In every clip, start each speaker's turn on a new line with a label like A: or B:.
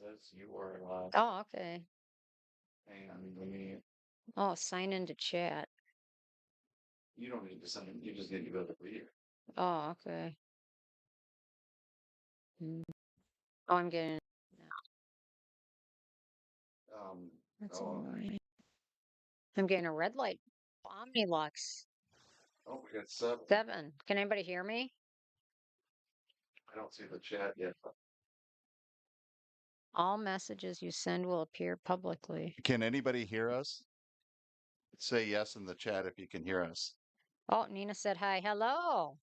A: Says you are live.
B: Oh, okay.
A: Hang on, let me.
B: Oh, sign into chat.
A: You don't need to send it. You just need to go to the reader.
B: Oh, okay. Mm. Oh, I'm getting
A: Um.
B: that's
A: Oh.
B: annoying. I'm getting a red light. Omnilux
A: Oh, we got seven.
B: 7. Can anybody hear me?
A: I don't see the chat yet.
B: All messages you send will appear publicly.
C: Can anybody hear us? Say yes in the chat if you can hear us.
B: Oh, Nina said hi. Hello.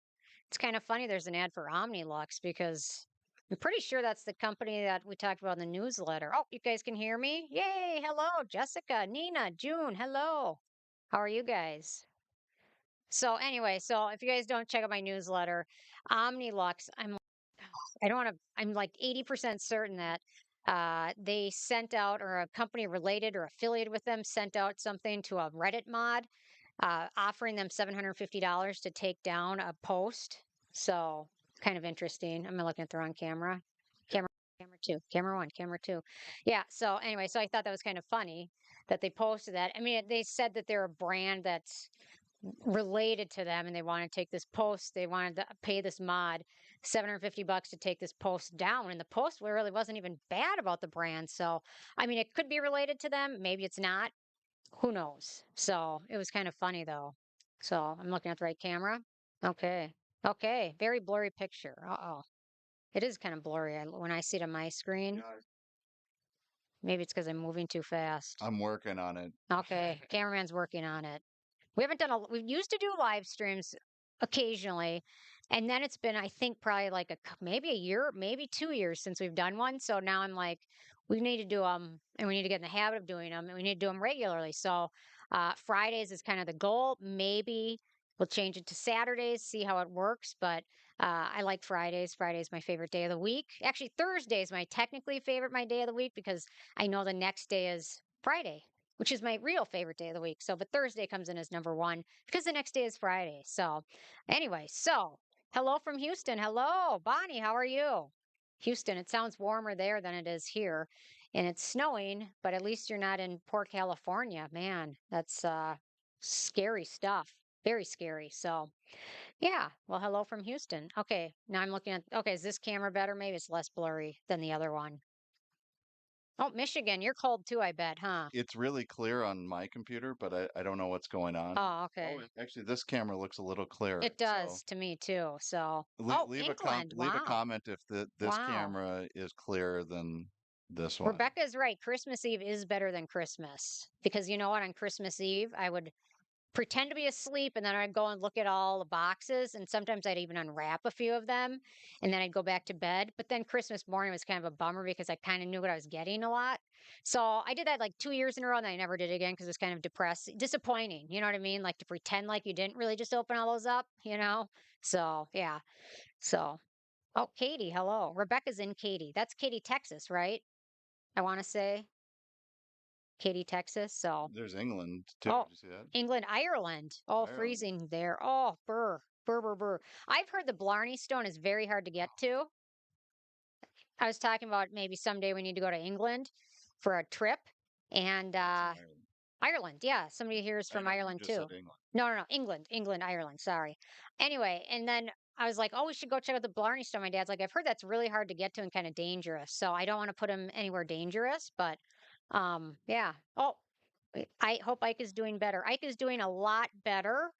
B: It's kind of funny there's an ad for Omnilux because I'm pretty sure that's the company that we talked about in the newsletter. Oh, you guys can hear me? Yay. Hello, Jessica, Nina, June. Hello. How are you guys? So anyway, so if you guys don't check out my newsletter, Omnilux, I don't want to, I'm like 80% certain that they sent out, or a company related or affiliated with them sent out something to a Reddit mod offering them $750 to take down a post. So kind of interesting. I'm looking at the wrong camera. Camera, camera two, camera one, camera two. Yeah. So anyway, so I thought that was kind of funny that they posted that. I mean, they said that they're a brand that's related to them and they want to take this post, they wanted to pay this mod $750 to take this post down, and the post really wasn't even bad about the brand. So I mean, it could be related to them, maybe it's not, who knows. So it was kind of funny though. So I'm looking at the right camera. Okay, okay, very blurry picture. Uh-oh, it is kind of blurry when I see it on my screen.
A: Yeah.
B: Maybe it's because I'm moving too fast.
C: I'm working on it.
B: Okay, cameraman's working on it. We haven't done we used to do live streams occasionally, and then it's been, I think, probably like maybe a year, maybe 2 years since we've done one. So now I'm like, we need to do them, and we need to get in the habit of doing them, and we need to do them regularly. So Fridays is kind of the goal. Maybe we'll change it to Saturdays, see how it works. But I like Fridays. Friday's my favorite day of the week. Actually, Thursday is my technically favorite my day of the week because I know the next day is Friday, which is my real favorite day of the week. So, but Thursday comes in as number one because the next day is Friday. So, anyway, so hello from Houston. Hello, Bonnie. How are you? Houston, it sounds warmer there than it is here. And it's snowing, but at least you're not in poor California. Man, that's scary stuff. Very scary. So, yeah. Well, hello from Houston. Okay. Now I'm looking at, okay, is this camera better? Maybe it's less blurry than the other one. Oh, Michigan, you're cold too, I bet, huh?
C: It's really clear on my computer, but I don't know what's going on.
B: Oh,
C: Oh,
B: okay.
C: actually, this camera looks a little clearer.
B: It
C: So
B: does to me too. So, oh, England.
C: leave a
B: Wow.
C: comment if this
B: Wow.
C: camera is clearer than this one.
B: Rebecca's right. Christmas Eve is better than Christmas because you know what? On Christmas Eve, I would pretend to be asleep and then I'd go and look at all the boxes, and sometimes I'd even unwrap a few of them and then I'd go back to bed. But then Christmas morning was kind of a bummer because I kind of knew what I was getting a lot. So I did that like 2 years in a row and I never did it again because it was kind of depressing, disappointing. You know what I mean? Like to pretend like you didn't really just open all those up, you know? So yeah. So, oh, Katie, hello. Rebecca's in Katy. That's Katy, Texas, right? I want to say Katy, Texas. So,
C: There's England too. Did
B: oh,
C: you see that?
B: England, Ireland. Oh,
C: Ireland.
B: freezing there. Oh, burr, burr, burr, burr. I've heard the Blarney Stone is very hard to get to. I was talking about maybe someday we need to go to England for a trip. And
C: It's in Ireland.
B: Ireland, yeah. Somebody here is
C: I
B: from
C: know you
B: Ireland
C: just said
B: too.
C: England.
B: No, no, no. England, Ireland. Sorry. Anyway, and then I was like, oh, we should go check out the Blarney Stone. My dad's like, I've heard that's really hard to get to and kind of dangerous. So I don't want to put him anywhere dangerous, but yeah. Oh, I hope Ike is doing better. Ike is doing a lot better.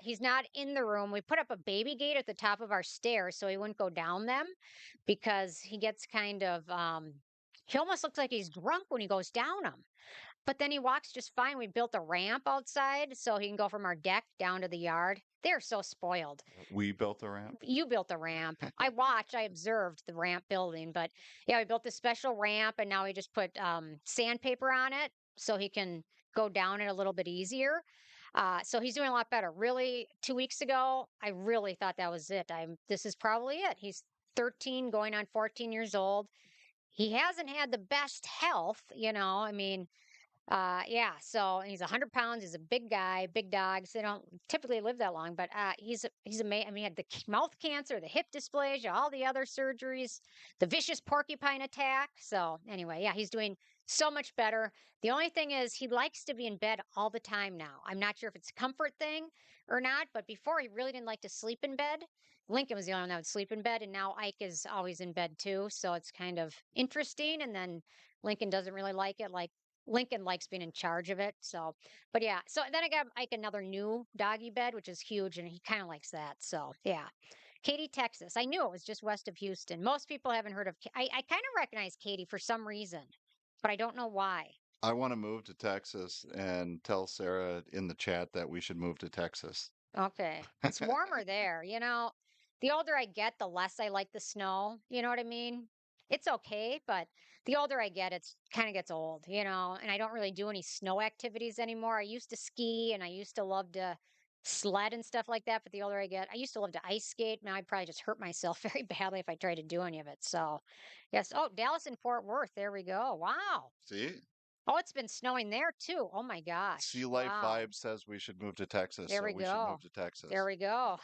B: He's not in the room. We put up a baby gate at the top of our stairs so he wouldn't go down them because he gets kind of he almost looks like he's drunk when he goes down them. But then he walks just fine. We built a ramp outside so he can go from our deck down to the yard. They're so spoiled.
C: We built a ramp.
B: You built the ramp. I watched, I observed the ramp building, but yeah, we built this special ramp and now we just put sandpaper on it so he can go down it a little bit easier. So he's doing a lot better. Really, 2 weeks ago, I really thought that was it. This is probably it. He's 13, going on 14 years old. He hasn't had the best health, you know. I mean, Yeah, so he's 100 pounds. He's a big guy, big dogs. They don't typically live that long, but he's amazing. I mean, he had the mouth cancer, the hip dysplasia, all the other surgeries, the vicious porcupine attack. So anyway, yeah, he's doing so much better. The only thing is he likes to be in bed all the time now. I'm not sure if it's a comfort thing or not, but before he really didn't like to sleep in bed. Lincoln was the only one that would sleep in bed, and now Ike is always in bed too. So it's kind of interesting. And then Lincoln doesn't really like it. Like Lincoln likes being in charge of it. So, but yeah. So then I got Ike another new doggy bed, which is huge, and he kind of likes that. So yeah. Katy, Texas. I knew it was just west of Houston. Most people haven't heard of. I kind of recognize Katy for some reason, but I don't know why.
C: I want to move to Texas and tell Sarah in the chat that we should move to Texas.
B: Okay. It's warmer there. The older I get, the less I like the snow. You know what I mean? It's okay, but the older I get, it's kind of gets old, and I don't really do any snow activities anymore. I used to ski and I used to love to sled and stuff like that, but the older I get, I used to love to ice skate. Now I'd probably just hurt myself very badly if I tried to do any of it. So, yes. Oh, Dallas and Fort Worth. There we go. Wow.
C: See?
B: Oh, it's been snowing there too. Oh my
C: Sea
B: gosh.
C: Life
B: Wow.
C: Vibe says we should move to Texas,
B: There
C: so
B: we
C: we should
B: go.
C: move to
B: There
C: Texas.
B: we go.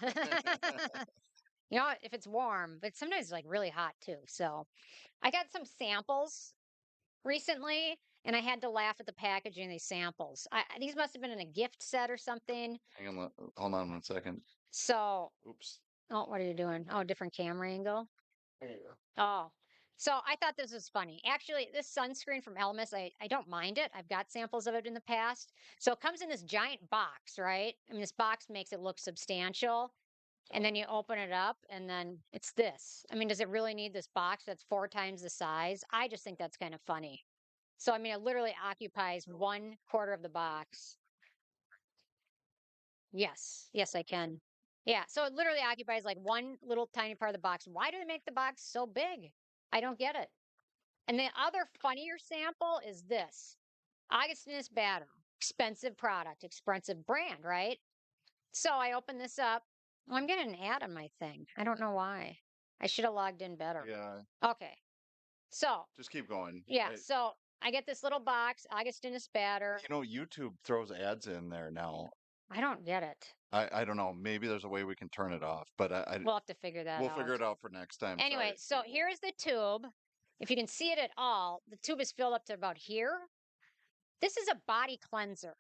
B: If it's warm, but sometimes it's like really hot too. So I got some samples recently and I had to laugh at the packaging of these samples. These must have been in a gift set or something.
C: Hang on, hold on 1 second.
B: So,
C: Oops.
B: oh, what are you doing? Oh, different camera angle.
A: There you go.
B: Oh, so I thought this was funny. Actually, this sunscreen from Elmis, I don't mind it. I've got samples of it in the past. So it comes in this giant box, right? I mean, this box makes it look substantial. And then you open it up and then it's this. I mean, does it really need this box that's 4 times the size? I just think that's kind of funny. So, I mean, it literally occupies 1/4 of the box. Yes. Yes, I can. Yeah. So it literally occupies like one little tiny part of the box. Why do they make the box so big? I don't get it. And the other funnier sample is this Augustinus batter. Expensive product, expensive brand, right? So I open this up. Well, I'm getting an ad on my thing. I don't know why. I should have logged in better.
C: Yeah,
B: Okay. So,
C: just keep going.
B: yeah. So I get this little box, Augustinus batter.
C: YouTube throws ads in there now.
B: I don't get it.
C: I don't know. Maybe there's a way we can turn it off, but
B: We'll have to figure that
C: we'll
B: out.
C: figure it out for next time.
B: Anyway, so here's the tube. If you can see it at all, the tube is filled up to about here. This is a body cleanser.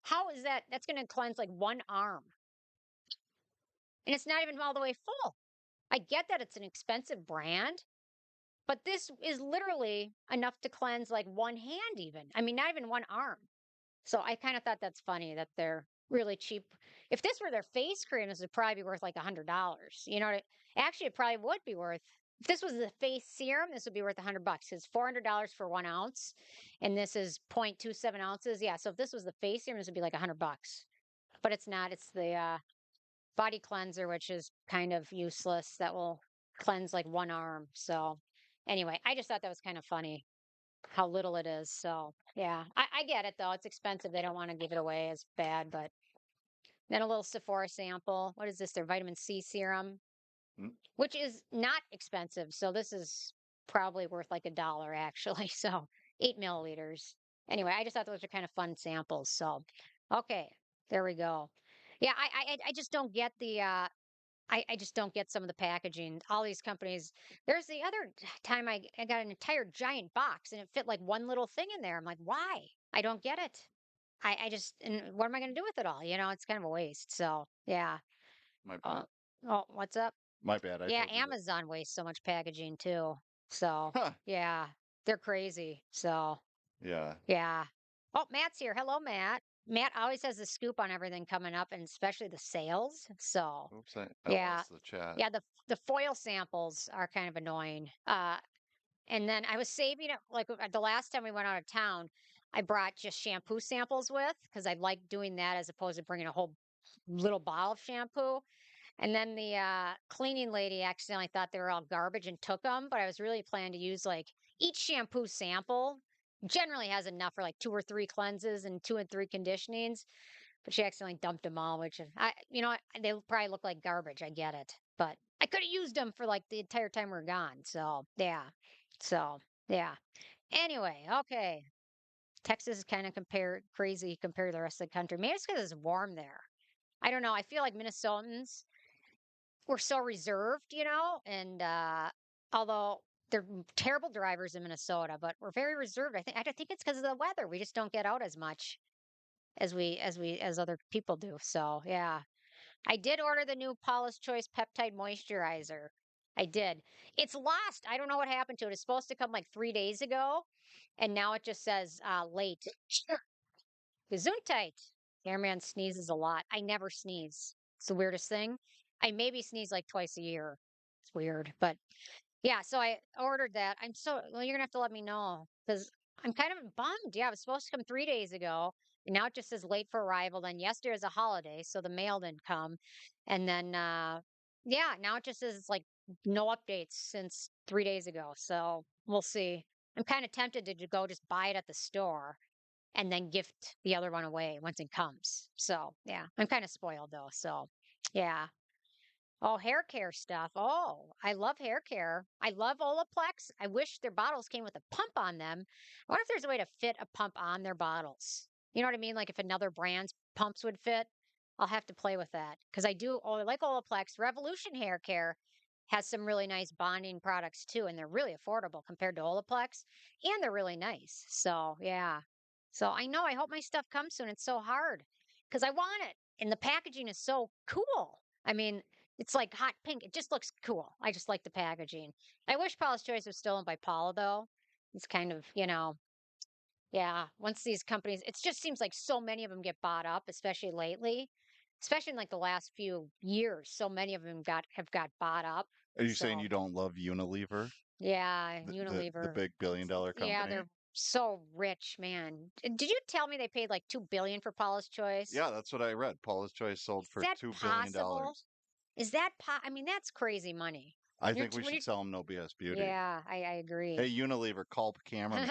B: How is that? That's going to cleanse like one arm. And it's not even all the way full. I get that it's an expensive brand, but this is literally enough to cleanse like one hand, even. I mean, not even one arm. So I kind of thought that's funny that they're really cheap. If this were their face cream, this would probably be worth like $100. Actually, it probably would be worth. If this was the face serum, this would be worth $100. It's $400 for 1 ounce, and this is 0.27 ounces. Yeah, so if this was the face serum, this would be like $100. But it's not. It's the body cleanser, which is kind of useless. That will cleanse like one arm. So anyway, I just thought that was kind of funny how little it is. So yeah, I get it though. It's expensive. They don't want to give it away as bad, but then a little Sephora sample. What is this? Their vitamin C serum,
C: Hmm?
B: which is not expensive. So this is probably worth like $1 actually. So 8 milliliters. Anyway, I just thought those are kind of fun samples. So okay, there we go. Yeah, I just don't get the I just don't get some of the packaging. All these companies. There's the other time I got an entire giant box and it fit like one little thing in there. I'm like, why? I don't get it. I just, and what am I going to do with it all? It's kind of a waste. So, yeah.
C: My
B: Uh,
C: bad.
B: oh, what's up?
C: My bad. I
B: Yeah,
C: told you that.
B: Amazon wastes so much packaging too. So,
C: Huh.
B: yeah, they're crazy. So,
C: Yeah.
B: yeah. Oh, Matt's here. Hello, Matt. Matt always has the scoop on everything coming up and especially the sales. So,
C: Oops. I
B: yeah.
C: lost the chat.
B: Yeah, the foil samples are kind of annoying. And then I was saving it like the last time we went out of town, I brought just shampoo samples with because I like doing that as opposed to bringing a whole little bottle of shampoo. And then the cleaning lady accidentally thought they were all garbage and took them, but I was really planning to use like each shampoo sample generally has enough for like 2 or 3 cleanses and 2 and 3 conditionings, but she accidentally dumped them all, which they probably look like garbage. I get it, but I could have used them for like the entire time we're gone. So yeah, so yeah. Anyway, okay. Texas is kind of crazy compared to the rest of the country. Maybe it's because it's warm there. I don't know. I feel like Minnesotans we're so reserved, and although they're terrible drivers in Minnesota, but we're very reserved. I think it's because of the weather. We just don't get out as much as other people do. So yeah, I did order the new Paula's Choice Peptide Moisturizer. I did. It's lost. I don't know what happened to it. It's supposed to come like 3 days ago, and now it just says late. Gesundheit. Airman sneezes a lot. I never sneeze. It's the weirdest thing. I maybe sneeze like twice a year. It's weird, but yeah. So I ordered that. Well. You're gonna have to let me know because I'm kind of bummed. Yeah, it was supposed to come 3 days ago, and now it just says late for arrival. Then yesterday was a holiday, so the mail didn't come, and then yeah, now it just says it's like no updates since 3 days ago. So we'll see. I'm kind of tempted to go just buy it at the store and then gift the other one away once it comes. So yeah, I'm kind of spoiled though. So yeah. Oh, hair care stuff. Oh, I love hair care. I love Olaplex. I wish their bottles came with a pump on them. I wonder if there's a way to fit a pump on their bottles. You know what I mean? Like if another brand's pumps would fit, I'll have to play with that because I do. Oh, I like Olaplex. Revolution Hair Care has some really nice bonding products too, and they're really affordable compared to Olaplex, and they're really nice. So yeah. So I know. I hope my stuff comes soon. It's so hard because I want it, and the packaging is so cool. I mean, it's like hot pink. It just looks cool. I just like the packaging. I wish Paula's Choice was still owned by Paula, though. It's kind of, yeah. Once these companies, it just seems like so many of them get bought up, especially lately, especially in like the last few years. So many of them have got bought up.
C: Are you saying
B: So
C: you don't love Unilever,
B: yeah,
C: the
B: Unilever.
C: big billion-dollar
B: Yeah,
C: company?
B: they're so rich, man. Did you tell me they paid like 2 billion for Paula's Choice?
C: Yeah, that's what I read. Paula's Choice sold
B: Is
C: for
B: that possible?
C: $2 billion.
B: Is that I mean, that's crazy money.
C: I
B: You're
C: think we
B: when you
C: should sell them No BS Beauty.
B: Yeah, I agree.
C: Hey, Unilever, call the cameraman.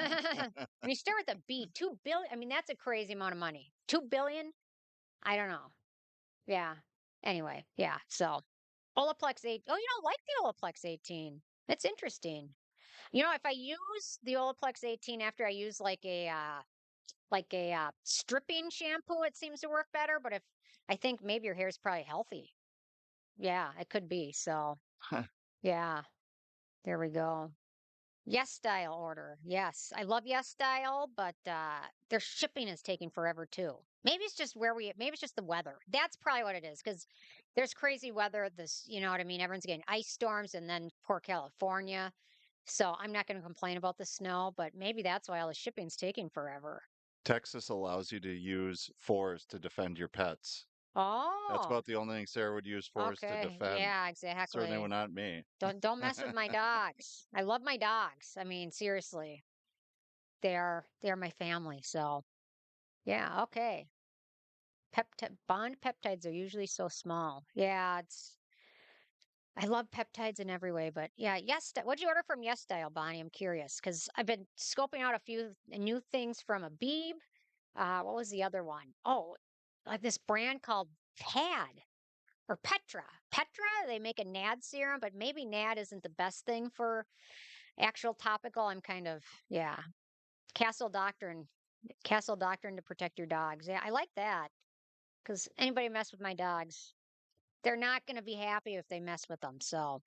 B: When you start with a B, 2 billion. I mean, that's a crazy amount of money. 2 billion. I don't know. Yeah. Anyway, yeah. So Olaplex 8. Oh, you don't like the Olaplex 18. That's interesting. If I use the Olaplex 18 after I use like a stripping shampoo, it seems to work better. But if I think maybe your hair is probably healthy. Yeah, it could be. So yeah, there we go. Yes Style order. Yes. I love Yes Style, but their shipping is taking forever too. Maybe it's just the weather. That's probably what it is because there's crazy weather you know what I mean? Everyone's getting ice storms and then poor California. So I'm not going to complain about the snow, but maybe that's why all the shipping's taking forever.
C: Texas allows you to use force to defend your pets. That's
B: Oh,
C: about the only thing Sarah would use force to
B: okay.
C: defend.
B: Yeah,
C: Certainly
B: exactly.
C: would not me.
B: Don't mess with my dogs. I love my dogs. I mean, seriously. They are my family, so yeah, okay. Bond peptides are usually so small. Yeah, I love peptides in every way, but yeah, what'd you order from Yes Style, Bonnie? I'm curious because I've been scoping out a few new things from a Beeb. What was the other one? Oh, like this brand called Pad or Petra. Petra, they make a NAD serum, but maybe NAD isn't the best thing for actual topical. I'm kind of, yeah. Castle Doctrine. Castle Doctrine to protect your dogs. Yeah, I like that because anybody mess with my dogs, they're not going to be happy if they mess with them. So,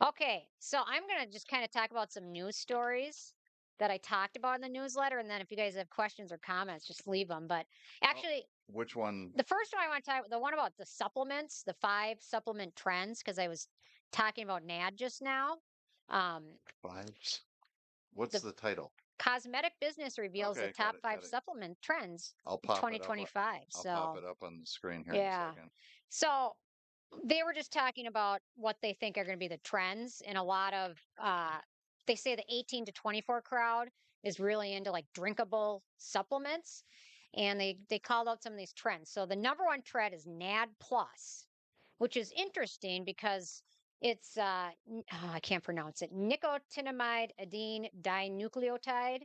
B: okay. So I'm going to just kind of talk about some news stories that I talked about in the newsletter. And then if you guys have questions or comments, just leave them. But
C: Oh,
B: actually,
C: which one?
B: the first one I want to talk the one about the supplements, the 5 supplement trends, because I was talking about NAD just now. Um,
C: Fives? What's
B: the
C: the title?
B: Cosmetic Business reveals the
C: Okay, got
B: top
C: it,
B: five
C: got it.
B: supplement trends
C: I'll
B: of
C: pop it up.
B: 2025.
C: I'll pop
B: So,
C: it up on the screen here in a
B: yeah.
C: second.
B: So, they were just talking about what they think are going to be the trends in a lot of they say the 18 to 24 crowd is really into like drinkable supplements and they called out some of these trends. So the number one trend is NAD plus, which is interesting because it's I can't pronounce it. Nicotinamide adenine dinucleotide,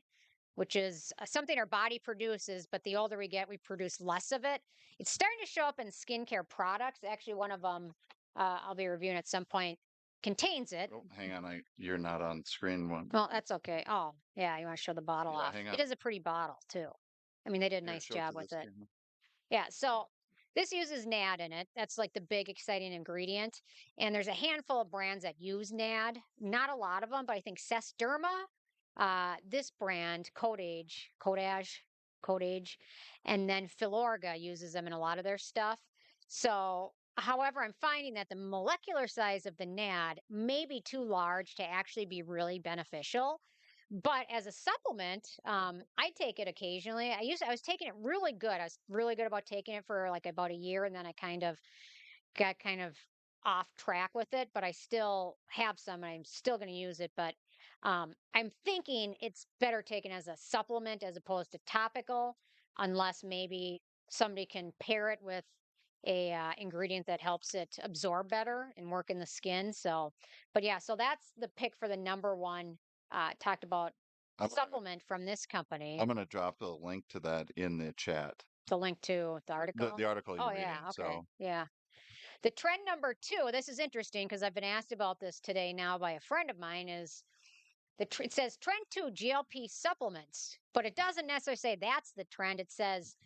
B: which is something our body produces, but the older we get, we produce less of it. It's starting to show up in skincare products. Actually, one of them I'll be reviewing at some point contains it.
C: Oh, hang on. You're not on screen one.
B: Well, that's okay. Oh, yeah, you want to show the bottle
C: Yeah,
B: off.
C: hang on.
B: It is a pretty bottle, too. I mean, they did a
C: Here,
B: nice
C: show it to
B: job with
C: this
B: it.
C: camera.
B: Yeah, so this uses NAD in it. That's like the big exciting ingredient. And there's a handful of brands that use NAD. Not a lot of them, but I think Sesderma, this brand, Codage, and then Filorga uses them in a lot of their stuff. So, however, I'm finding that the molecular size of the NAD may be too large to actually be really beneficial. But as a supplement, I take it occasionally. I was taking it really good. I was really good about taking it for like about a year, and then I got kind of off track with it. But I still have some, and I'm still going to use it. But I'm thinking it's better taken as a supplement as opposed to topical, unless maybe somebody can pair it with a ingredient that helps it absorb better and work in the skin. So, but yeah, so that's the pick for the number one talked about
C: I'm gonna,
B: supplement from this company.
C: I'm gonna drop a link to that in the chat.
B: The link to the article.
C: The article
B: Oh
C: you're
B: yeah,
C: reading.
B: okay,
C: So
B: yeah. The trend number two. This is interesting because I've been asked about this today now by a friend of mine. Is it says trend two GLP supplements, but it doesn't necessarily say that's the trend. It says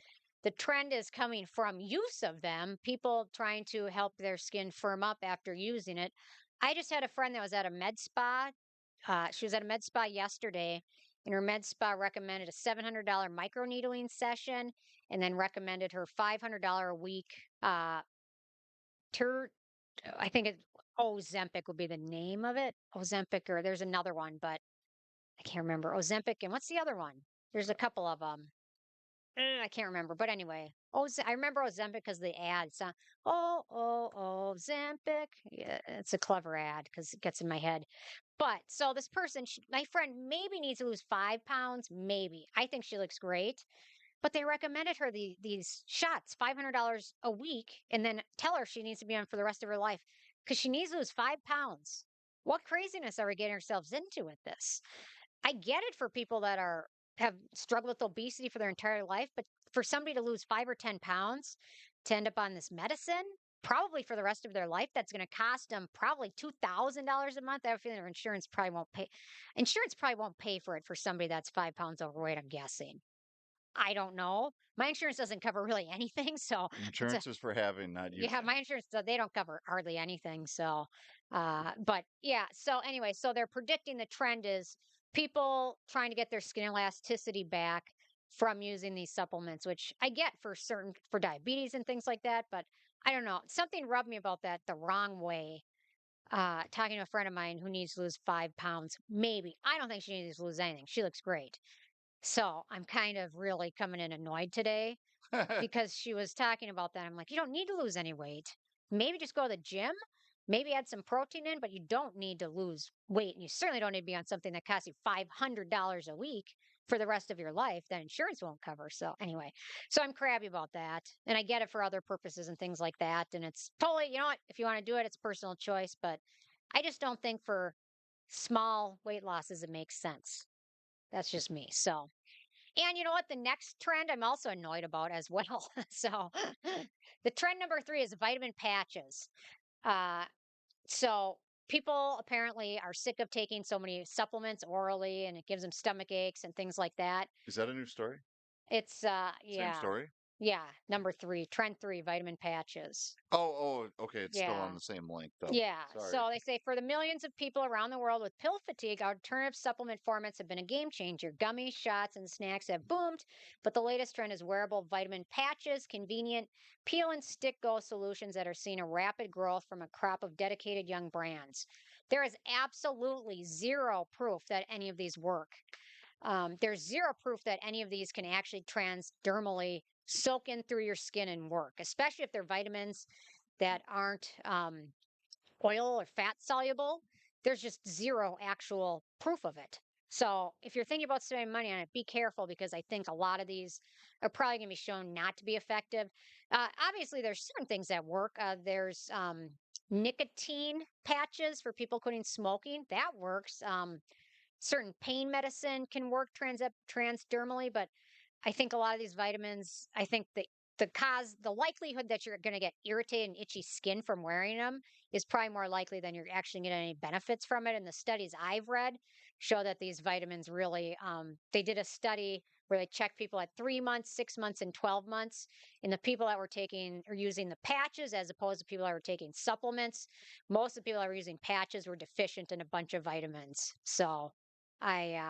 B: the trend is coming from use of them. People trying to help their skin firm up after using it. I just had a friend that was at a med spa. She was at a med spa yesterday, and her med spa recommended a $700 microneedling session, and then recommended her $500 a week. Tur- I think it Ozempic would be the name of it. Ozempic, or there's another one, but I can't remember. Ozempic, and what's the other one? There's a couple of them. I can't remember, but anyway. I remember Ozempic because the ads. Ozempic. Yeah, it's a clever ad because it gets in my head. But so this person, my friend, maybe needs to lose 5 pounds. Maybe. I think she looks great. But they recommended her these shots, $500 a week, and then tell her she needs to be on for the rest of her life because she needs to lose 5 pounds. What craziness are we getting ourselves into with this? I get it for people that have struggled with obesity for their entire life, but for somebody to lose 5 or 10 pounds to end up on this medicine, probably for the rest of their life, that's going to cost them probably $2,000 a month. I have a feeling their insurance probably won't pay. Insurance probably won't pay for it for somebody that's 5 pounds overweight. I'm guessing. I don't know. My insurance doesn't cover really anything, so it's a
C: insurance is for having, not
B: yeah,
C: using.
B: my insurance, they don't cover hardly anything. So, but yeah. So anyway, so they're predicting the trend is people trying to get their skin elasticity back from using these supplements, which I get for diabetes and things like that. But I don't know. Something rubbed me about that the wrong way. Talking to a friend of mine who needs to lose 5 pounds, maybe. I don't think she needs to lose anything. She looks great. So I'm kind of really coming in annoyed today because she was talking about that. I'm like, you don't need to lose any weight. Maybe just go to the gym, maybe add some protein in, but you don't need to lose weight. And you certainly don't need to be on something that costs you $500 a week for the rest of your life that insurance won't cover. So, anyway, so I'm crabby about that. And I get it for other purposes and things like that. And it's totally, you know what, if you want to do it, it's personal choice. But I just don't think for small weight losses, it makes sense. That's just me. So, and you know what? The next trend I'm also annoyed about as well. So the trend number three is vitamin patches. Uh, so people apparently are sick of taking so many supplements orally and it gives them stomach aches and things like that.
C: Is that a new story?
B: It's
C: Same
B: yeah.
C: story?
B: Yeah, number three, trend three, vitamin patches.
C: Okay. It's still
B: Yeah.
C: on the same link though.
B: Yeah.
C: Sorry.
B: So they say for the millions of people around the world with pill fatigue, alternative supplement formats have been a game changer. Gummies, shots, and snacks have boomed, but the latest trend is wearable vitamin patches, convenient peel and stick go solutions that are seeing a rapid growth from a crop of dedicated young brands. There is absolutely zero proof that any of these work. There's zero proof that any of these can actually transdermally soak in through your skin and work, especially if they're vitamins that aren't oil or fat soluble. There's just zero actual proof of it. So if you're thinking about spending money on it, be careful because I think a lot of these are probably going to be shown not to be effective. Obviously, there's certain things that work. There's nicotine patches for people quitting smoking. That works. Certain pain medicine can work transdermally, but I think a lot of these vitamins, I think the likelihood that you're going to get irritated and itchy skin from wearing them is probably more likely than you're actually getting any benefits from it. And the studies I've read show that these vitamins really, they did a study where they check people at 3 months, 6 months, and 12 months. And the people that were taking or using the patches as opposed to people that were taking supplements, most of the people that were using patches were deficient in a bunch of vitamins. So I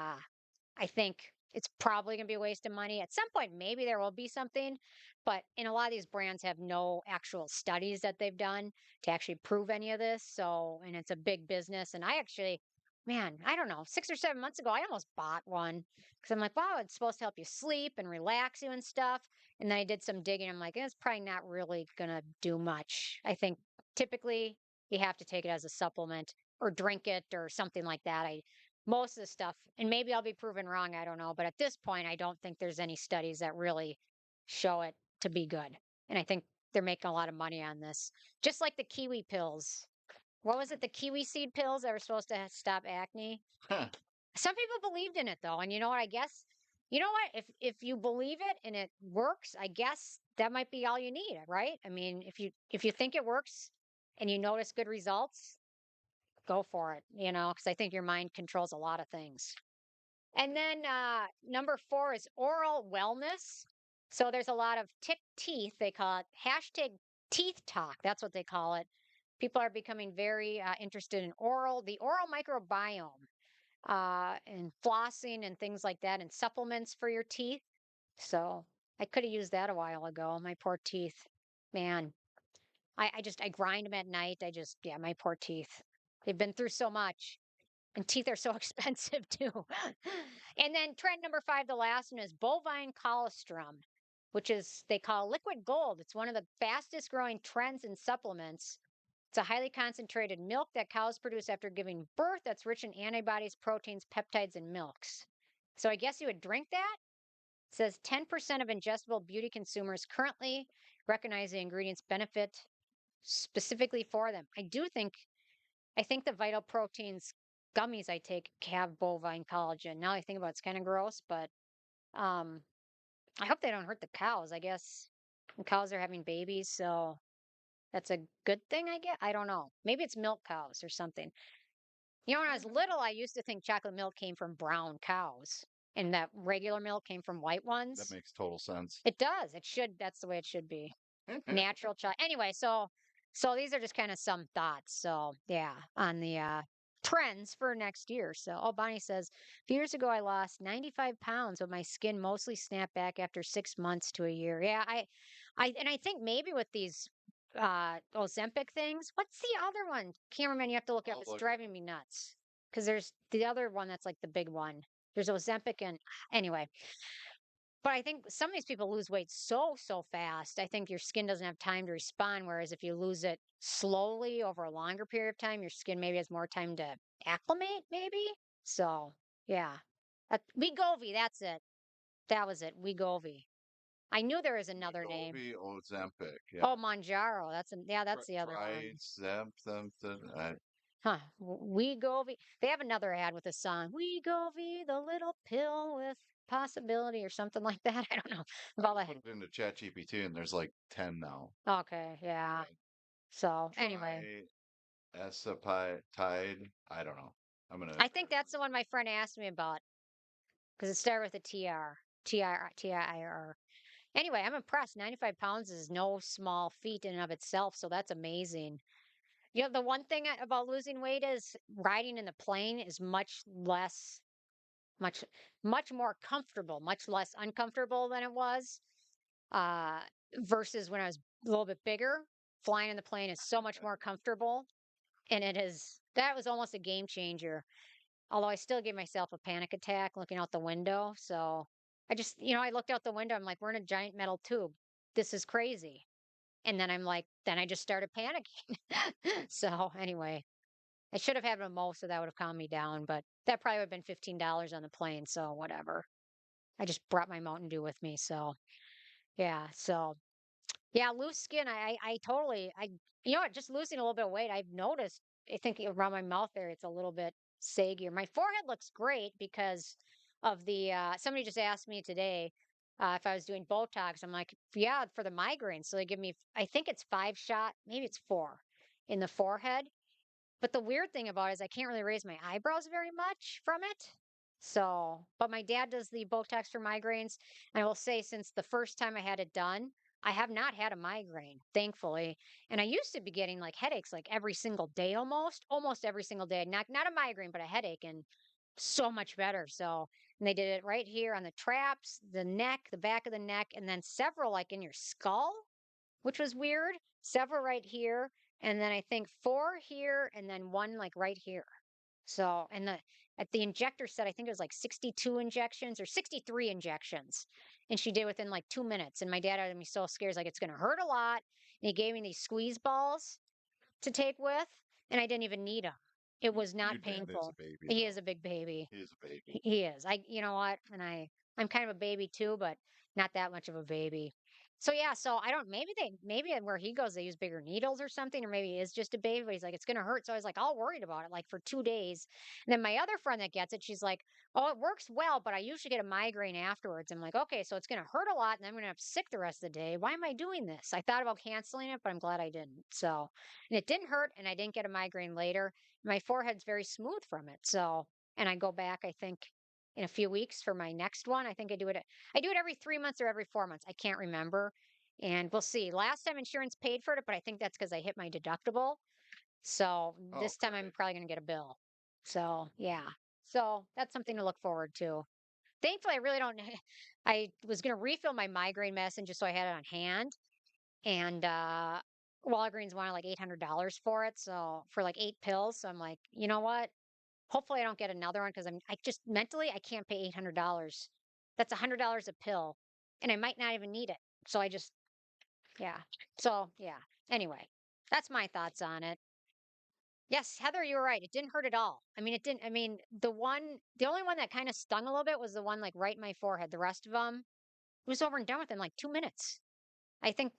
B: I think it's probably going to be a waste of money. At some point, maybe there will be something, but in a lot of these brands have no actual studies that they've done to actually prove any of this. So, and it's a big business. And I actually, man, I don't know, 6 or 7 months ago, I almost bought one because I'm like, wow, it's supposed to help you sleep and relax you and stuff. And then I did some digging. I'm like, it's probably not really going to do much. I think typically you have to take it as a supplement or drink it or something like that. Most of the stuff, and maybe I'll be proven wrong, I don't know. But at this point, I don't think there's any studies that really show it to be good. And I think they're making a lot of money on this. Just like the kiwi pills. What was it? The kiwi seed pills that were supposed to stop acne?
C: Huh.
B: Some people believed in it though. And you know what? I guess, you know what? If you believe it and it works, I guess that might be all you need, right? I mean, if you think it works and you notice good results, go for it, because I think your mind controls a lot of things. And then number 4 is oral wellness. So there's a lot of tick teeth, they call it hashtag teeth talk. That's what they call it. People are becoming very interested in the oral microbiome, and flossing and things like that, and supplements for your teeth. So I could have used that a while ago. My poor teeth, man. I grind them at night. Yeah, my poor teeth. They've been through so much. And teeth are so expensive too. And then trend number 5, the last one is bovine colostrum, which is they call liquid gold. It's one of the fastest growing trends in supplements. It's a highly concentrated milk that cows produce after giving birth that's rich in antibodies, proteins, peptides, and milks. So I guess you would drink that? It says 10% of ingestible beauty consumers currently recognize the ingredients benefit specifically for them. I think the Vital Proteins gummies I take have bovine collagen. Now I think about it, it's kind of gross, but um, I hope they don't hurt the cows. I guess the cows are having babies, so that's a good thing, I guess. I don't know. Maybe it's milk cows or something. When I was little, I used to think chocolate milk came from brown cows and that regular milk came from white
C: That
B: ones.
C: makes total sense.
B: It does. It should. That's the way it should be. Natural chocolate. Anyway, so these are just kind of some thoughts. So yeah, on the trends for next year. So Bonnie says, a few years ago I lost 95 pounds, but my skin mostly snapped back after 6 months to a year. Yeah, I think maybe with these Ozempic things. What's the other one? Cameraman, you have to look up.
C: I'll
B: It's
C: look.
B: driving me nuts. Because there's the other one that's like the big one. There's Ozempic and anyway. But I think some of these people lose weight so fast. I think your skin doesn't have time to respond. Whereas if you lose it slowly over a longer period of time, your skin maybe has more time to acclimate, maybe. So yeah, Wegovy. That's it. That was it. Wegovy. I knew there was another name.
C: Wegovy, Ozempic, yeah.
B: Oh, Manjaro. That's the other one.
C: Something.
B: Huh. Wegovy. They have another ad with a song. Wegovy, the little pill with possibility or something like that. I don't know. About
C: Put it into ChatGPT and there's like 10 now.
B: okay, yeah. So anyway,
C: Tide. I don't know. I'm gonna.
B: I think that's the one my friend asked me about because it started with a TR, TIR. Anyway, I'm impressed. 95 pounds is no small feat in and of itself, so that's amazing. The one thing about losing weight is riding in the plane is much, much more comfortable, much less uncomfortable than it was. Uh, versus when I was a little bit bigger, flying in the plane is so much more comfortable, and that was almost a game changer. Although I still gave myself a panic attack looking out the window. So I just, I looked out the window. I'm like, we're in a giant metal tube. This is crazy. And then then I just started panicking. So anyway, I should have had a Mo, so that would have calmed me down, but that probably would have been $15 on the plane. So whatever. I just brought my Mountain Dew with me. So yeah. So yeah, loose skin. I totally, just losing a little bit of weight. I've noticed, I think around my mouth area, it's a little bit saggier. My forehead looks great because of somebody just asked me today if I was doing Botox. I'm like, yeah, for the migraine. So they give me, I think it's 5 shot, maybe it's 4 in the forehead. But the weird thing about it is I can't really raise my eyebrows very much from it. So, but my dad does the Botox for migraines. And I will say, since the first time I had it done, I have not had a migraine, thankfully. And I used to be getting like headaches like every single day, almost every single day. Not a migraine, but a headache, and so much better. So, and they did it right here on the traps, the neck, the back of the neck, and then several like in your skull, which was weird. Several right here, and then I think four here, and then one like right here. So, and the at the injector said I think it was like 62 injections or 63 injections, and she did within like 2 minutes. And my dad had me so scared, he's like, it's gonna hurt a lot. And he gave me these squeeze balls to take with, and I didn't even need them. It was
C: Your
B: not
C: dad is a
B: painful.
C: baby,
B: He is
C: though.
B: a big baby.
C: He is a baby.
B: He is. You know what? And I'm kind of a baby too, but not that much of a baby. So yeah, so I don't, maybe where he goes, they use bigger needles or something, or maybe he is just a baby, but he's like, it's going to hurt. So I was like, all worried about it, like for 2 days. And then my other friend that gets it, she's like, oh, it works well, but I usually get a migraine afterwards. I'm like, okay, so it's going to hurt a lot and I'm going to have sick the rest of the day. Why am I doing this? I thought about canceling it, but I'm glad I didn't. So, and it didn't hurt and I didn't get a migraine later. My forehead's very smooth from it. So, and I go back, I think, in a few weeks for my next one. I think I do it every 3 months or every 4 months. I can't remember. And we'll see. Last time insurance paid for it, but I think that's because I hit my deductible. So
C: Oh,
B: this time I'm
C: great.
B: probably going to get a bill. So yeah. So that's something to look forward to. Thankfully, I really don't. I was going to refill my migraine medicine just so I had it on hand. And Walgreens wanted like $800 for it. So for like 8 pills. So I'm like, you know what? Hopefully I don't get another one because I just mentally I can't pay $800. That's $100 a pill, and I might not even need it. So I just yeah. So yeah. Anyway, that's my thoughts on it. Yes, Heather, you were right. It didn't hurt at all. I mean, it didn't. I mean, the only one that kind of stung a little bit was the one like right in my forehead. The rest of them, it was over and done within like 2 minutes. I think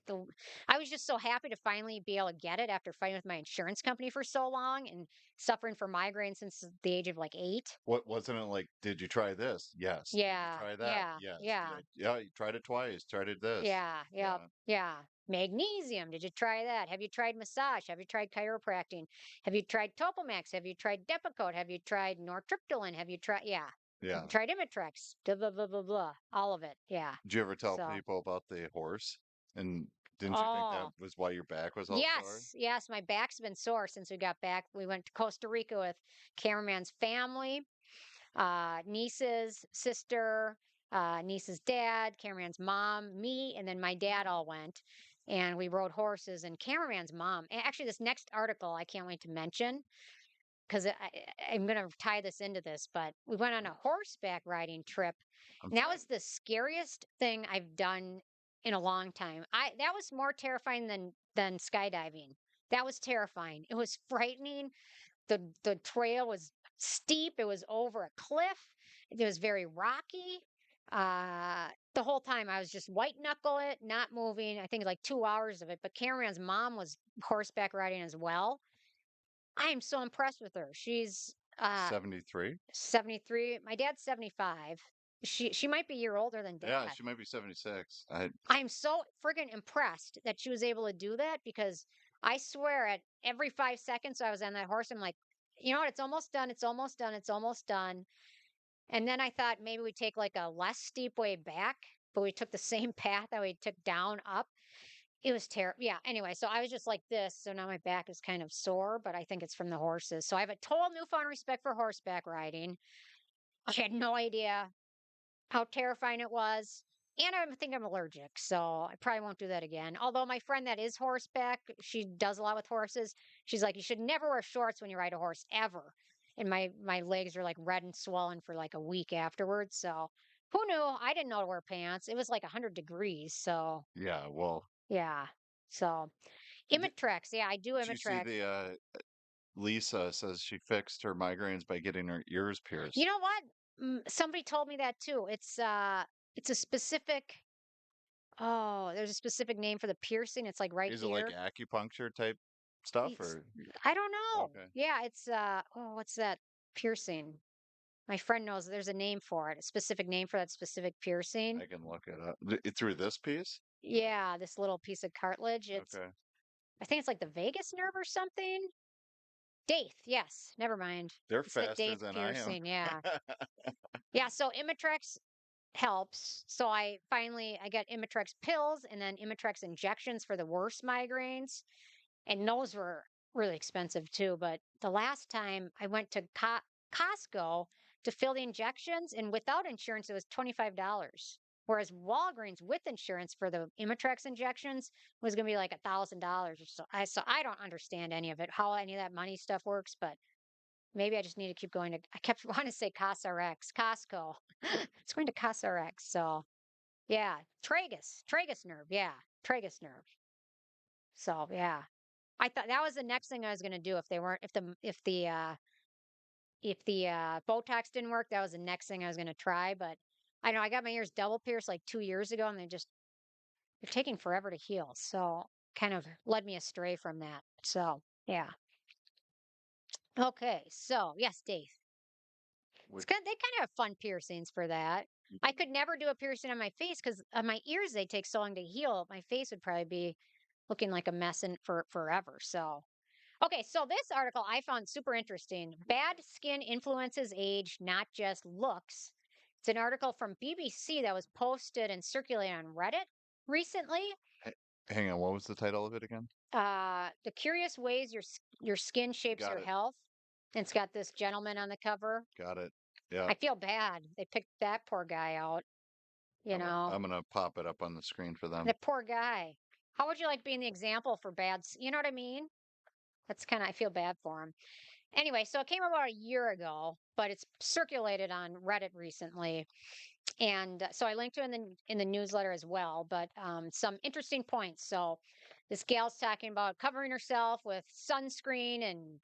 B: I was just so happy to finally be able to get it after fighting with my insurance company for so long and suffering from migraine since the age of like 8.
C: What wasn't it like? Did you try this? Yes. Did you
B: Yeah,
C: try that?
B: yeah,
C: Yes.
B: yeah,
C: Yeah. Yeah. You tried it twice. Tried it this.
B: yeah, yep,
C: Yeah.
B: yeah. Magnesium. Did you try that? Have you tried massage? Have you tried chiropractic? Have you tried Topamax? Have you tried Depakote? Have you tried Nortriptyline? Have you tried, yeah. Have
C: Yeah.
B: you tried Imitrex? Blah, blah, blah, blah, blah. All of it. Yeah.
C: Did you ever tell
B: So,
C: people about the horse? And didn't you think that
B: oh,
C: was why your back was all sore?
B: yes, yes. My back's been sore since we got back. We went to Costa Rica with cameraman's family, niece's sister, niece's dad, cameraman's mom, me, and then my dad all went. And we rode horses. And cameraman's mom, actually, this next article I can't wait to mention because I'm going to tie this into this, but we went on a horseback riding trip.
C: I'm
B: And that
C: sorry.
B: was the scariest thing I've done in a long time. That was more terrifying than skydiving. That was terrifying. It was frightening. The trail was steep. It was over a cliff. It was very rocky. The whole time I was just white knuckle it, not moving. I think like 2 hours of it. But Cameron's mom was horseback riding as well. I am so impressed with her. She's
C: 73?
B: 73. My dad's 75. She might be a year older than
C: Yeah,
B: dad.
C: she might be 76.
B: I'm so friggin' impressed that she was able to do that because I swear at every 5 seconds I was on that horse, I'm like, you know what? It's almost done. It's almost done. It's almost done. And then I thought maybe we take like a less steep way back, but we took the same path that we took down up. It was terrible. Yeah. Anyway, so I was just like this. So now my back is kind of sore, but I think it's from the horses. So I have a total newfound respect for horseback riding. I had no idea how terrifying it was. And I think I'm allergic, so I probably won't do that again. Although my friend that is horseback, she does a lot with horses. She's like, you should never wear shorts when you ride a horse ever. And my legs are like red and swollen for like a week afterwards. So who knew? I didn't know to wear pants. It was like 100 degrees. So
C: Yeah, well,
B: yeah. So
C: did,
B: Imitrex. Yeah, I do
C: did you see
B: Imitrex.
C: the Lisa says she fixed her migraines by getting her ears
B: You
C: pierced?
B: know what? Somebody told me that too. It's a specific. Oh, there's a specific name for the piercing. It's like right
C: Is it like
B: here.
C: acupuncture type stuff
B: It's
C: or
B: I don't know.
C: okay?
B: Yeah, it's oh, what's that piercing? My friend knows there's a name for it, a specific name for that specific piercing.
C: I can look it up. Through this piece?
B: Yeah, this little piece of cartilage. It's
C: Okay.
B: I think it's like the vagus nerve or something. Daith, yes. Never mind.
C: They're
B: It's the
C: faster
B: Daith
C: than I am.
B: piercing. Yeah. Yeah. So Imitrex helps. So I got Imitrex pills and then Imitrex injections for the worst migraines. And those were really expensive too. But the last time I went to Costco to fill the injections, and without insurance, it was $25. Whereas Walgreens with insurance for the Imitrex injections was going to be like $1,000 or so. I don't understand any of it, how any of that money stuff works, but maybe I just need to keep going to. I kept wanting to say CosRx, Costco. It's going to CosRx. So yeah, tragus nerve. Yeah, tragus nerve. So yeah. I thought that was the next thing I was going to do if they weren't if the Botox didn't work, that was the next thing I was going to try. But I know I got my ears double pierced like 2 years ago, and they're taking forever to heal. So kind of led me astray from that. So yeah. Okay. So yes, Dave.
C: Which
B: They kind of have fun piercings for that. I could never do a piercing on my face because on my ears they take so long to heal. My face would probably be looking like a mess for forever. So okay, so this article I found super interesting. Bad skin influences age, not just looks. It's an article from BBC that was posted and circulated on Reddit recently.
C: h- hang on, what was the title of it again?
B: The curious ways your skin shapes
C: Got
B: your
C: it.
B: health. And it's got this gentleman on the cover.
C: Got it. Yeah.
B: I feel bad. They picked that poor guy out, you know.
C: I'm gonna pop it up on the screen for them.
B: That poor guy. How would you like being the example for you know what I mean? That's kind of I feel bad for him. Anyway, so it came about a year ago, but it's circulated on Reddit recently, and so I linked to it in the newsletter as well. But some interesting points. So this gal's talking about covering herself with sunscreen and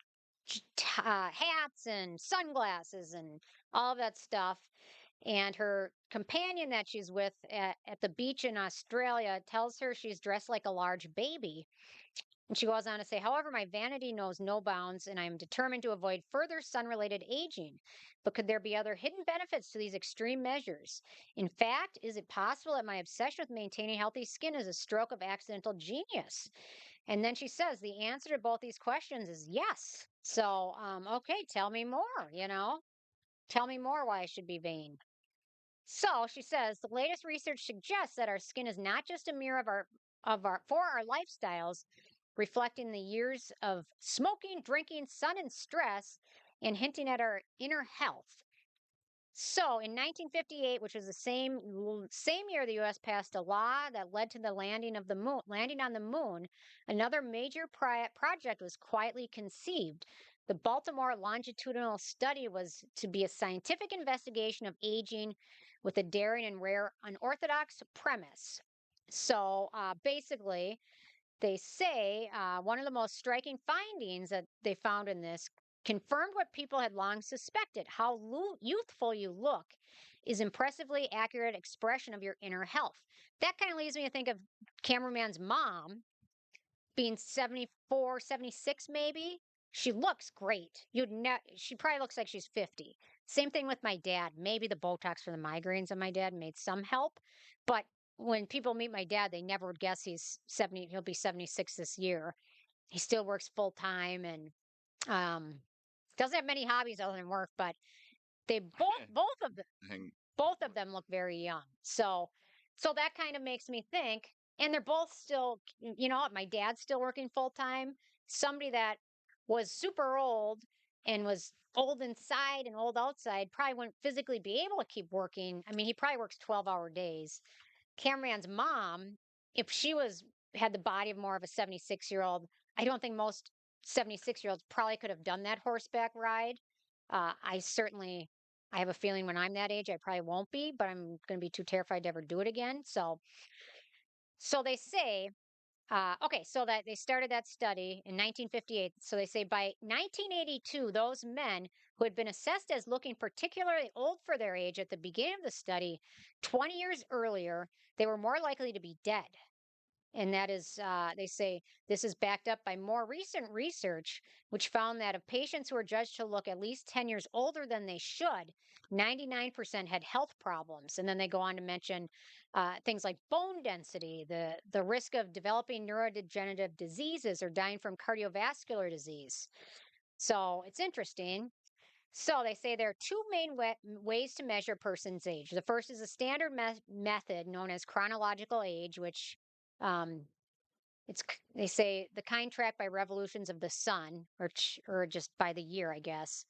B: hats and sunglasses and all of that stuff. And her companion that she's with at the beach in Australia tells her she's dressed like a large baby, and she goes on to say, however, my vanity knows no bounds, and I am determined to avoid further sun related aging. But could there be other hidden benefits to these extreme measures? In fact, is it possible that my obsession with maintaining healthy skin is a stroke of accidental genius? And then she says the answer to both these questions is yes. So, okay, tell me more, tell me more why I should be vain. So she says the latest research suggests that our skin is not just a mirror for our lifestyles, reflecting the years of smoking, drinking, sun, and stress, and hinting at our inner health. So, in 1958, which was the same year the U.S. passed a law that led to the landing on the moon, another major project was quietly conceived. The Baltimore longitudinal study was to be a scientific investigation of aging with a daring and rare unorthodox premise. So, basically, they say one of the most striking findings that they found in this confirmed what people had long suspected: how youthful you look is impressively accurate expression of your inner health. That kind of leads me to think of cameraman's mom being 74, 76, maybe. She looks great. She probably looks like she's 50. Same thing with my dad. Maybe the Botox for the migraines on my dad made some help, but when people meet my dad, they never would guess he's 70. He'll be 76 this year. He still works full time and um, doesn't have many hobbies other than work. But they
C: Hang,
B: both of them look very young. So that kind of makes me think. And they're both still, what? My dad's still working full time. Somebody that was super old and was old inside and old outside probably wouldn't physically be able to keep working. I mean, he probably works 12-hour days. Cameron's mom, if she had the body of more of a 76-year-old, I don't think most 76-year-olds probably could have done that horseback ride. I have a feeling when I'm that age, I probably won't be, but I'm going to be too terrified to ever do it again. So they say, okay, so that they started that study in 1958. So they say by 1982, those men who had been assessed as looking particularly old for their age at the beginning of the study, 20 years earlier, they were more likely to be dead. And that is, they say, this is backed up by more recent research, which found that of patients who were judged to look at least 10 years older than they should, 99% had health problems. And then they go on to mention things like bone density, the risk of developing neurodegenerative diseases or dying from cardiovascular disease. So it's interesting. So they say there are two main ways to measure a person's age. The first is a standard method known as chronological age, which um, they say the kind tracked by revolutions of the sun, or just by the year, I guess.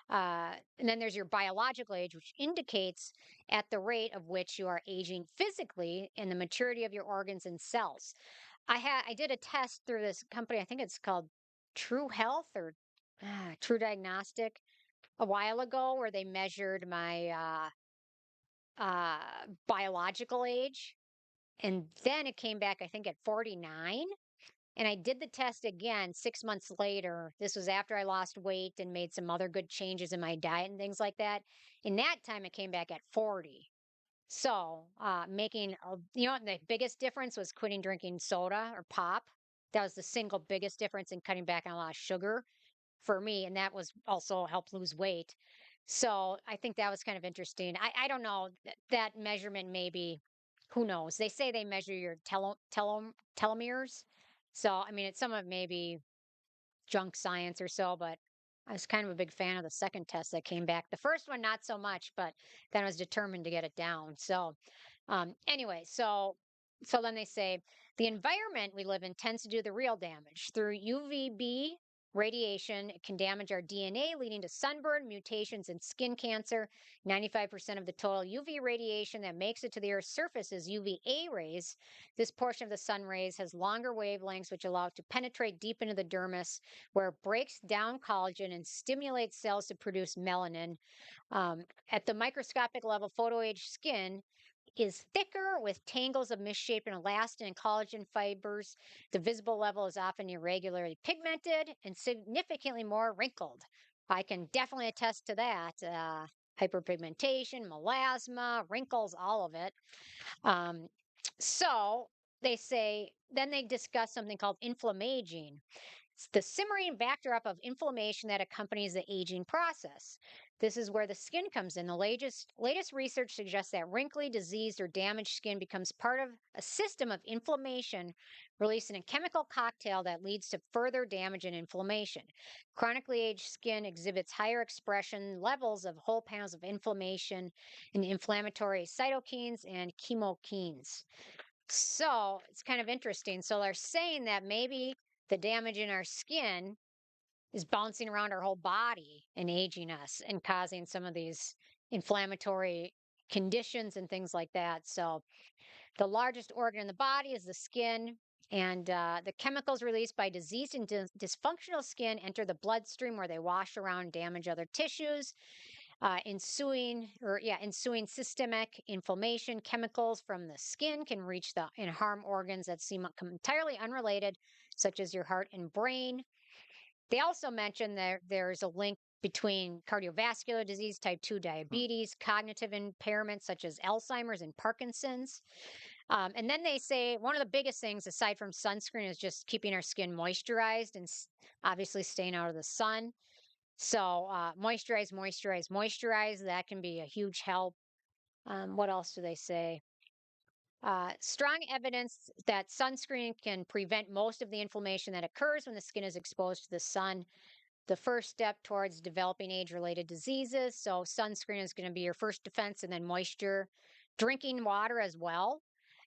B: And then there's your biological age, which indicates at the rate of which you are aging physically and the maturity of your organs and cells. I did a test through this company. I think it's called True Health or True Diagnostic a while ago, where they measured my biological age, and then it came back, I think, at 49. And I did the test again 6 months later. This was after I lost weight and made some other good changes in my diet and things like that. In that time, it came back at 40. So, the biggest difference was quitting drinking soda or pop. That was the single biggest difference in cutting back on a lot of sugar for me. And that was also helped lose weight. So I think that was kind of interesting. I don't know that measurement maybe, who knows? They say they measure your telomeres. So, I mean, it's some of maybe junk science or so, but I was kind of a big fan of the second test that came back. The first one, not so much, but then I was determined to get it down. So, anyway, so then they say the environment we live in tends to do the real damage through UVB radiation. It can damage our DNA, leading to sunburn, mutations, and skin cancer. 95% of the total UV radiation that makes it to the Earth's surface is UVA rays. This portion of the sun rays has longer wavelengths, which allow it to penetrate deep into the dermis, where it breaks down collagen and stimulates cells to produce melanin. At the microscopic level, photoaged skin is thicker with tangles of misshapen elastin and collagen fibers. The visible level is often irregularly pigmented and significantly more wrinkled. I can definitely attest to that. Hyperpigmentation, melasma, wrinkles, all of it. Um, so they say, then they discuss something called inflammaging. It's the simmering backdrop of inflammation that accompanies the aging process. This is where the skin comes in. The latest research suggests that wrinkly, diseased, or damaged skin becomes part of a system of inflammation, releasing a chemical cocktail that leads to further damage and inflammation. Chronically aged skin exhibits higher expression levels of whole panels of inflammation and inflammatory cytokines and chemokines. So it's kind of interesting. So they're saying that maybe the damage in our skin is bouncing around our whole body and aging us and causing some of these inflammatory conditions and things like that. So the largest organ in the body is the skin. And the chemicals released by diseased and dysfunctional skin enter the bloodstream where they wash around and damage other tissues. Ensuing systemic inflammation, chemicals from the skin can reach the and harm organs that seem entirely unrelated, such as your heart and brain. They also mention that there's a link between cardiovascular disease, type 2 diabetes, cognitive impairments such as Alzheimer's and Parkinson's. And then they say one of the biggest things, aside from sunscreen, is just keeping our skin moisturized and obviously staying out of the sun. So moisturize, moisturize, moisturize. That can be a huge help. What else do they say? Strong evidence that sunscreen can prevent most of the inflammation that occurs when the skin is exposed to the sun. The first step towards developing age-related diseases. So sunscreen is going to be your first defense, and then moisture, drinking water as well.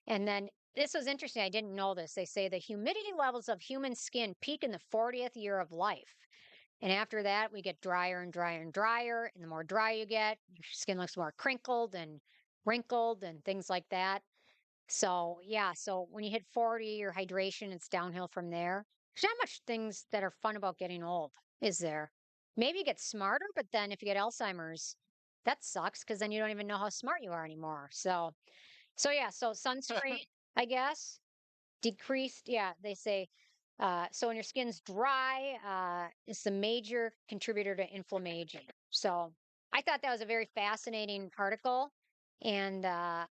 B: And then this was interesting. I didn't know this. They say the humidity levels of human skin peak in the 40th year of life. And after that, we get drier and drier and drier. And the more dry you get, your skin looks more crinkled and wrinkled and things like that. So, yeah, so when you hit 40, your hydration, it's downhill from there. There's not much things that are fun about getting old, is there? Maybe you get smarter, but then if you get Alzheimer's, that sucks because then you don't even know how smart you are anymore. So yeah, so sunscreen, I guess, decreased. Yeah, they say. So when your skin's dry, it's a major contributor to inflammation. So I thought that was a very fascinating article. And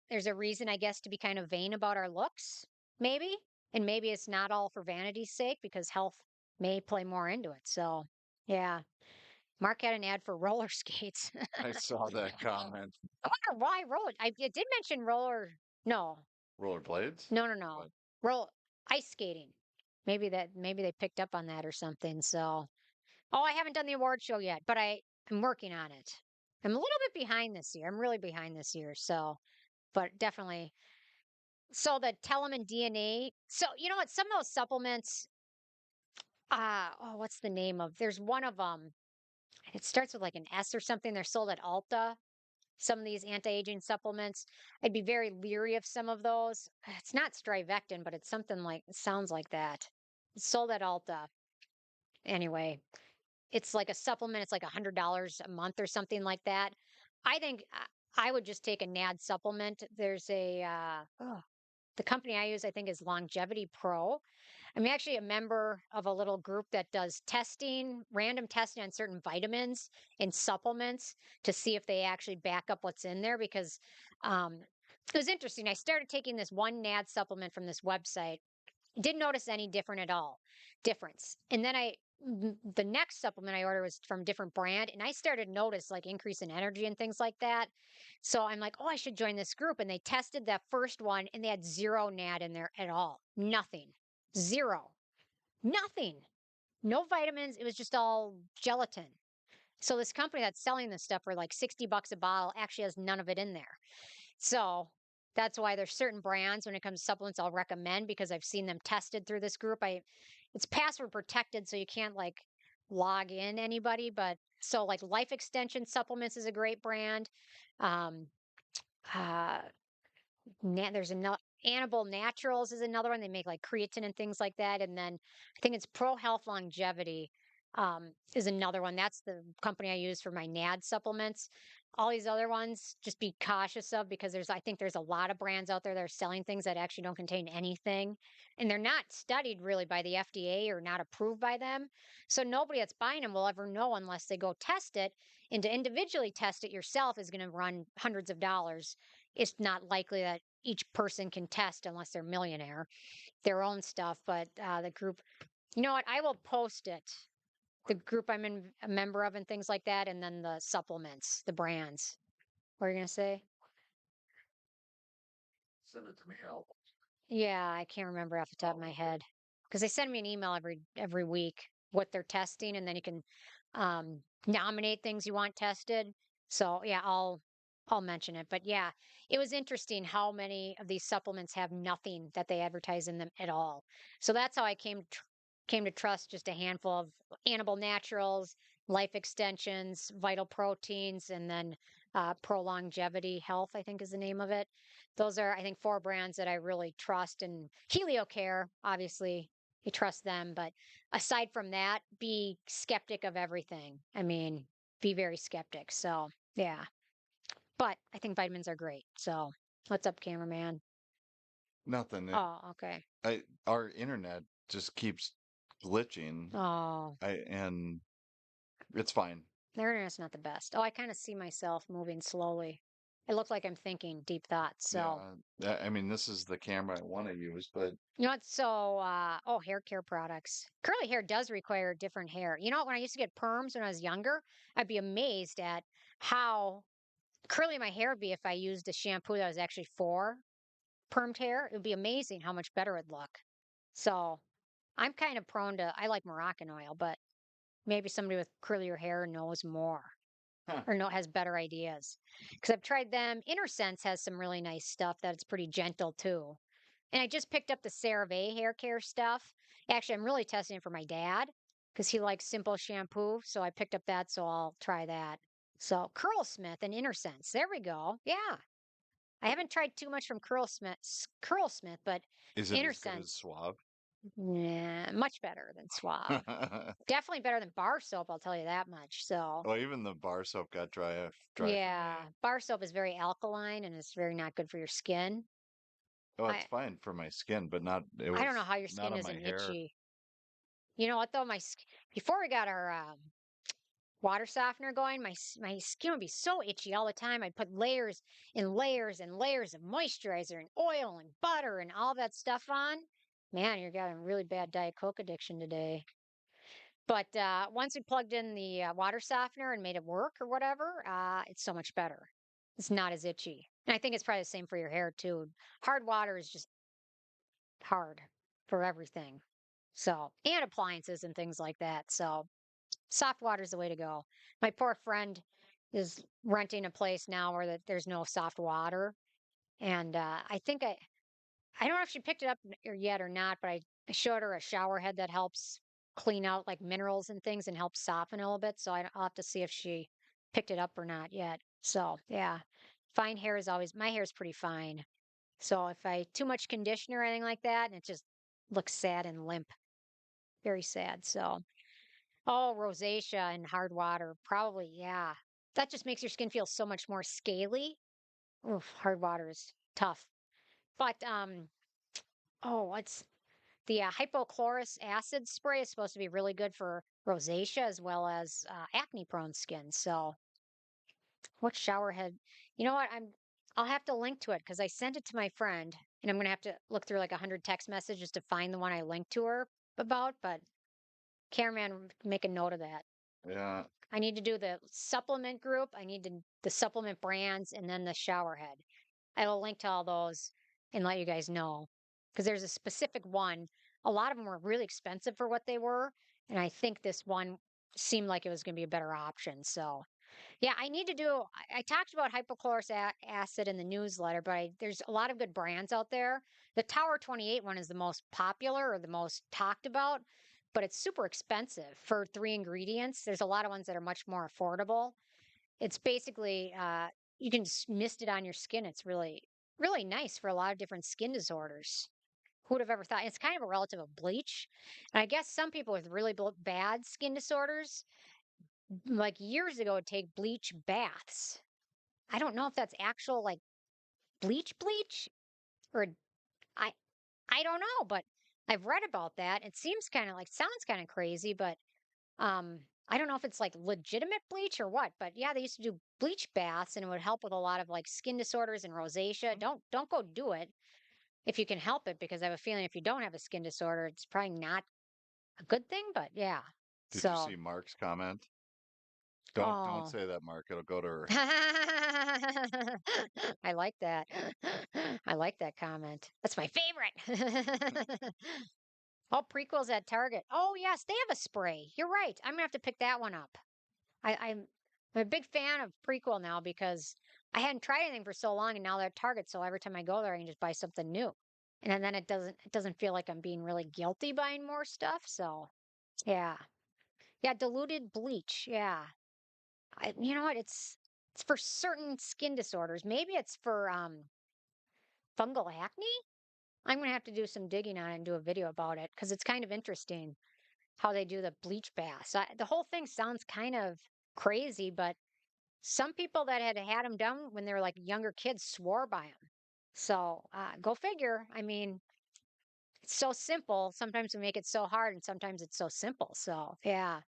B: there's a reason, I guess, to be kind of vain about our looks, maybe. And maybe it's not all for vanity's sake because health may play more into it. So, yeah. Mark had an ad for roller skates.
C: I saw that comment.
B: I wonder why roller. It did mention roller. No,
C: Rollerblades?
B: no.
C: What?
B: Roll ice skating. Maybe they picked up on that or something. So, Oh, I haven't done the award show yet, but I'm working on it. I'm a little bit behind this year. I'm really behind this year. So, but definitely. So the Telemann DNA. So you know what? Some of those supplements. Oh, what's the name of? There's one of them. It starts with like an S or something. They're sold at Ulta. Some of these anti-aging supplements. I'd be very leery of some of those. It's not strivectin, but it's something like it sounds like that. It's sold at Ulta. Anyway, it's like a supplement. It's like $100 a month or something like that. I think I would just take a NAD supplement. There's the company I use, I think, is Longevity Pro. I'm actually a member of a little group that does testing, random testing on certain vitamins and supplements to see if they actually back up what's in there because um, it was interesting. I started taking this one NAD supplement from this website. Didn't notice any different at all difference. And then the next supplement I ordered was from a different brand, and I started to notice like increase in energy and things like that. So I'm like, oh, I should join this group. And they tested that first one, and they had zero NAD in there at all. Nothing. Zero. Nothing. No vitamins. It was just all gelatin. So this company that's selling this stuff for like $60 a bottle actually has none of it in there. So that's why there's certain brands when it comes to supplements I'll recommend because I've seen them tested through this group. It's password protected, so you can't like log in anybody. But so like Life Extension Supplements is a great brand. Um, uh, there's another Annabelle Naturals is another one. They make like creatine and things like that. And then I think it's Pro Health Longevity is another one. That's the company I use for my NAD supplements. All these other ones, just be cautious of because I think there's a lot of brands out there that are selling things that actually don't contain anything. And they're not studied really by the FDA or not approved by them. So nobody that's buying them will ever know unless they go test it. And to individually test it yourself is going to run hundreds of dollars. It's not likely that each person can test unless they're a millionaire, their own stuff. But the group, you know what? I will post it. The group I'm a member of and things like that, and then the supplements, the brands. What are you gonna say?
A: Send it to me. I'll.
B: Yeah, I can't remember off the top of my head because they send me an email every week what they're testing, and then you can nominate things you want tested. So yeah, I'll mention it. But yeah, it was interesting how many of these supplements have nothing that they advertise in them at all. So that's how I came to trust just a handful of Annabelle Naturals, Life Extensions, Vital Proteins, and then Pro Longevity Health, I think is the name of it. Those are, I think, four brands that I really trust. And HelioCare, obviously, you trust them. But aside from that, be skeptic of everything. I mean, be very skeptic. So, yeah. But I think vitamins are great. So, what's up, cameraman?
C: Nothing.
B: Oh, okay.
C: Our internet just keeps glitching.
B: Oh,
C: And it's fine.
B: the internet's not the best. Oh, I kind of see myself moving slowly. It looks like I'm thinking deep thoughts. So,
C: Yeah. I mean, this is the camera I want to use, but
B: you know what? So, hair care products. Curly hair does require different hair. You know what? When I used to get perms when I was younger, I'd be amazed at how curly my hair would be if I used a shampoo that was actually for permed hair. It would be amazing how much better it'd look. So, I'm kind of prone to, I like Moroccan oil, but maybe somebody with curlier hair knows more
C: huh.
B: or has better ideas. Because I've tried them. Sense has some really nice stuff that's pretty gentle too. And I just picked up the CeraVe hair care stuff. Actually, I'm really testing it for my dad because he likes simple shampoo. So I picked up that, so I'll try that. So Curlsmith and Sense. There we go. Yeah. I haven't tried too much from Curlsmith, but
C: Is it as good as
B: Sense,
C: Suave?
B: yeah, much better than Suave. Definitely better than bar soap, I'll tell you that much. So
C: Well, even the bar soap got dry for
B: yeah,
C: me.
B: bar soap is very alkaline and it's very not good for your skin.
C: Well, it's
B: I
C: fine for my skin, but not it
B: I don't know
C: was
B: how your
C: not
B: skin
C: on my
B: isn't
C: hair.
B: itchy. You know what though? Before we got our water softener going, my skin would be so itchy all the time. I'd put layers and layers and layers of moisturizer and oil and butter and all that stuff on. Man, you're getting a really bad Diet Coke addiction today. But once we plugged in the water softener and made it work or whatever, it's so much better. It's not as itchy. And I think it's probably the same for your hair too. Hard water is just hard for everything. So, and appliances and things like that. So, soft water is the way to go. My poor friend is renting a place now where there's no soft water, and I don't know if she picked it up yet or not, but I showed her a shower head that helps clean out like minerals and things and helps soften a little bit. So I'll have to see if she picked it up or not yet. So yeah, fine hair is always my hair is pretty fine. So if I too much conditioner or anything like that, and it just looks sad and limp, very sad. So oh, rosacea and hard water, probably yeah. That just makes your skin feel so much more scaly. Oof, hard water is tough. But oh, what's the hypochlorous acid spray is supposed to be really good for rosacea as well as acne prone skin. So, what shower head? You know what? I'll have to link to it because I sent it to my friend, and I'm gonna have to look through like 100 text messages to find the one I linked to her about. But cameraman, make a note of that.
C: Yeah.
B: I need to do the supplement group. I need the supplement brands and then the shower head. I will link to all those and let you guys know because there's a specific one. A lot of them were really expensive for what they were, and I think this one seemed like it was going to be a better option. So, yeah, I need to do. I talked about hypochlorous acid in the newsletter, but there's a lot of good brands out there. The Tower 28 one is the most popular or the most talked about, but it's super expensive for 3 ingredients. There's a lot of ones that are much more affordable. It's basically you can just mist it on your skin. It's really nice for a lot of different skin disorders. Who would have ever thought? It's kind of a relative of bleach. And I guess some people with really bad skin disorders, like years ago, would take bleach baths. I don't know if that's actual like bleach or I I don't know, but I've read about that. It seems kind of like sounds kind of crazy, but um, I don't know if it's like legitimate bleach or what, but yeah, they used to do bleach baths and it would help with a lot of like skin disorders and rosacea. Don't go do it if you can help it because I have a feeling if you don't have a skin disorder, it's probably not a good thing, but yeah.
C: Did you
B: So,
C: see Mark's comment? Don't
B: oh.
C: say that, Mark. It'll go to her.
B: I like that. I like that comment. That's my favorite. Oh, prequels at Target. Oh, yes, they have a spray. You're right. I'm gonna have to pick that one up. I'm a big fan of prequel now because I hadn't tried anything for so long, and now they're at Target. So every time I go there, I can just buy something new, and then it doesn't feel like I'm being really guilty buying more stuff. So yeah, yeah, diluted bleach. Yeah, you know what? It's for certain skin disorders. Maybe it's for fungal acne. I'm gonna have to do some digging on it and do a video about it because it's kind of interesting how they do the bleach baths. The whole thing sounds kind of crazy, but some people that had them done when they were like younger kids swore by them. So go figure. I mean, it's so simple. Sometimes we make it so hard, and sometimes it's so simple. So yeah,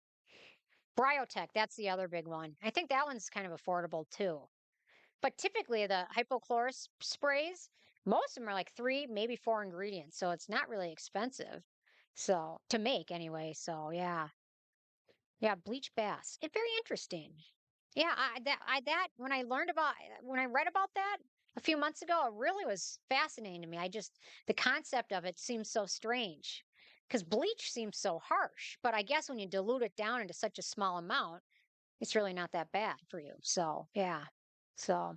B: Bryotech, that's the other big one. I think that one's kind of affordable too. But typically, the hypochlorous sprays, most of them are like 3, maybe 4 ingredients, so it's not really expensive. So to make anyway. So yeah, yeah, bleach baths. It's very interesting. Yeah, that when I read about that a few months ago, it really was fascinating to me. The concept of it seems so strange because bleach seems so harsh, but I guess when you dilute it down into such a small amount, it's really not that bad for you. So yeah, so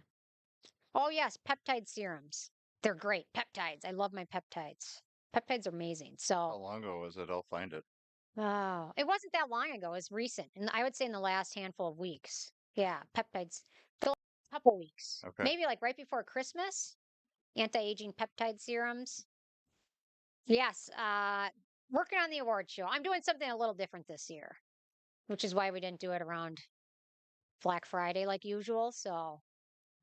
B: oh yes, peptide serums. They're great. Peptides. I love my peptides. Peptides are amazing.
C: How
B: So
C: long ago was it? I'll find it.
B: oh, it wasn't that long ago. It was recent. And I would say in the last handful of weeks. Yeah, peptides. The last couple weeks.
C: Okay.
B: Maybe like right before Christmas. Anti-aging peptide serums. Yes, working on the award show. I'm doing something a little different this year, which is why we didn't do it around Black Friday like usual. So,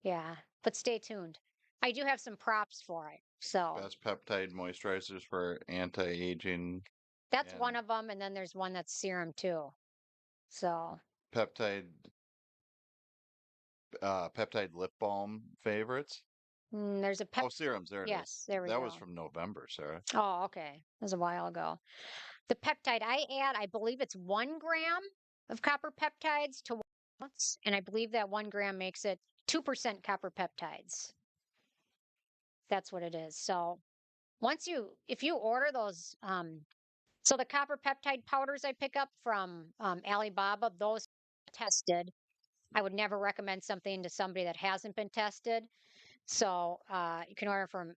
B: yeah, but stay tuned. I do have some props for it. So,
C: Best peptide moisturizers for anti-aging
B: that's one
C: and
B: of them and then there's one that's serum too. So,
C: peptide peptide lip balm favorites.
B: there's a
C: Oh, serums. There it is.
B: yes, there we
C: That was
B: go.
C: from November, Sarah.
B: Oh, okay. That was a while ago. The peptide I add, I believe it's 1 gram of copper peptides to 1 ounce, and I believe that 1 gram makes it 2% copper peptides. That's what it is. So if you order those So the copper peptide powders I pick up from Alibaba, those tested. I would never recommend something to somebody that hasn't been tested. So you can order from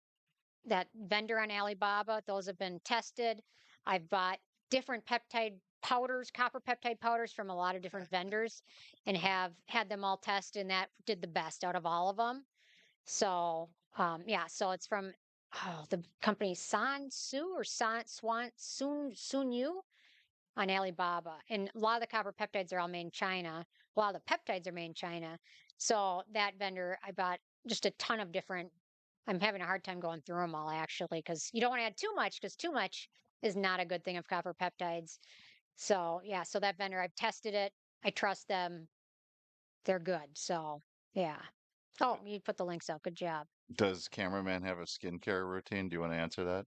B: that vendor on Alibaba. Those have been tested. I've bought different peptide powders, copper peptide powders from a lot of different vendors and have had them all tested, and that did the best out of all of them. So, yeah, so it's from the company Sansu or Sun Yu on Alibaba. And a lot of the copper peptides are all made in China. A lot of the peptides are made in China. So that vendor, I bought just a ton of different. I'm having a hard time going through them all actually because you don't want to add too much because too much is not a good thing of copper peptides. So yeah, so that vendor, I've tested it. I trust them. They're good. So yeah. Oh, you put the links out. Good job.
C: Does cameraman have a skincare routine? Do you want to answer that?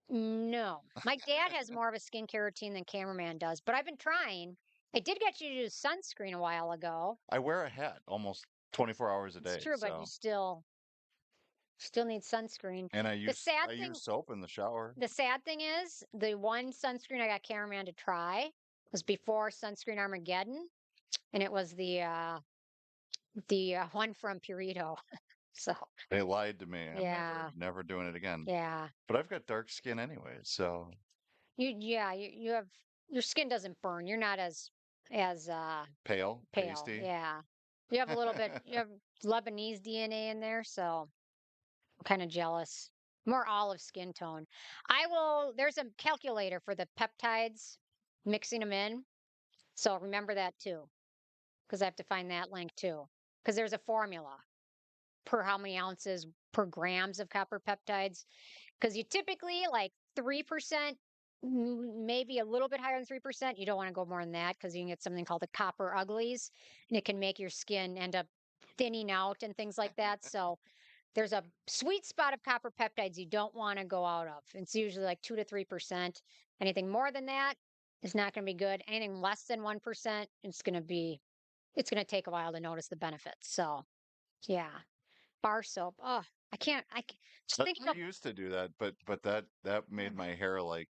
B: No, my dad has more of a skincare routine than cameraman does, but I've been trying. I did get you to use sunscreen a while ago.
C: I wear a hat almost 24 hours a
B: It's
C: day,
B: true, but you
C: so
B: still need sunscreen.
C: and
B: The sad
C: I
B: thing,
C: use soap in the shower.
B: the sad thing is, the one sunscreen I got cameraman to try was before sunscreen Armageddon, and it was the one from Purito. So
C: They lied to me. I'm
B: yeah,
C: never doing it again.
B: yeah.
C: But I've got dark skin anyway, so
B: You have your skin doesn't burn. You're not as
C: pale,
B: pale.
C: pasty.
B: Yeah. You have a little bit, you have Lebanese DNA in there, so I'm kind of jealous. More olive skin tone. There's a calculator for the peptides, mixing them in. So remember that too, because I have to find that link too. Because there's a formula per how many ounces per grams of copper peptides. Because you typically like 3%, maybe a little bit higher than 3%. You don't want to go more than that because you can get something called the copper uglies, and it can make your skin end up thinning out and things like that. So there's a sweet spot of copper peptides you don't want to go out of. It's usually like 2 to 3%. Anything more than that is not going to be good. Anything less than 1%, it's going to take a while to notice the benefits. So yeah, bar soap. Oh, just thinking
C: I
B: of.
C: used to do that, but that made my hair like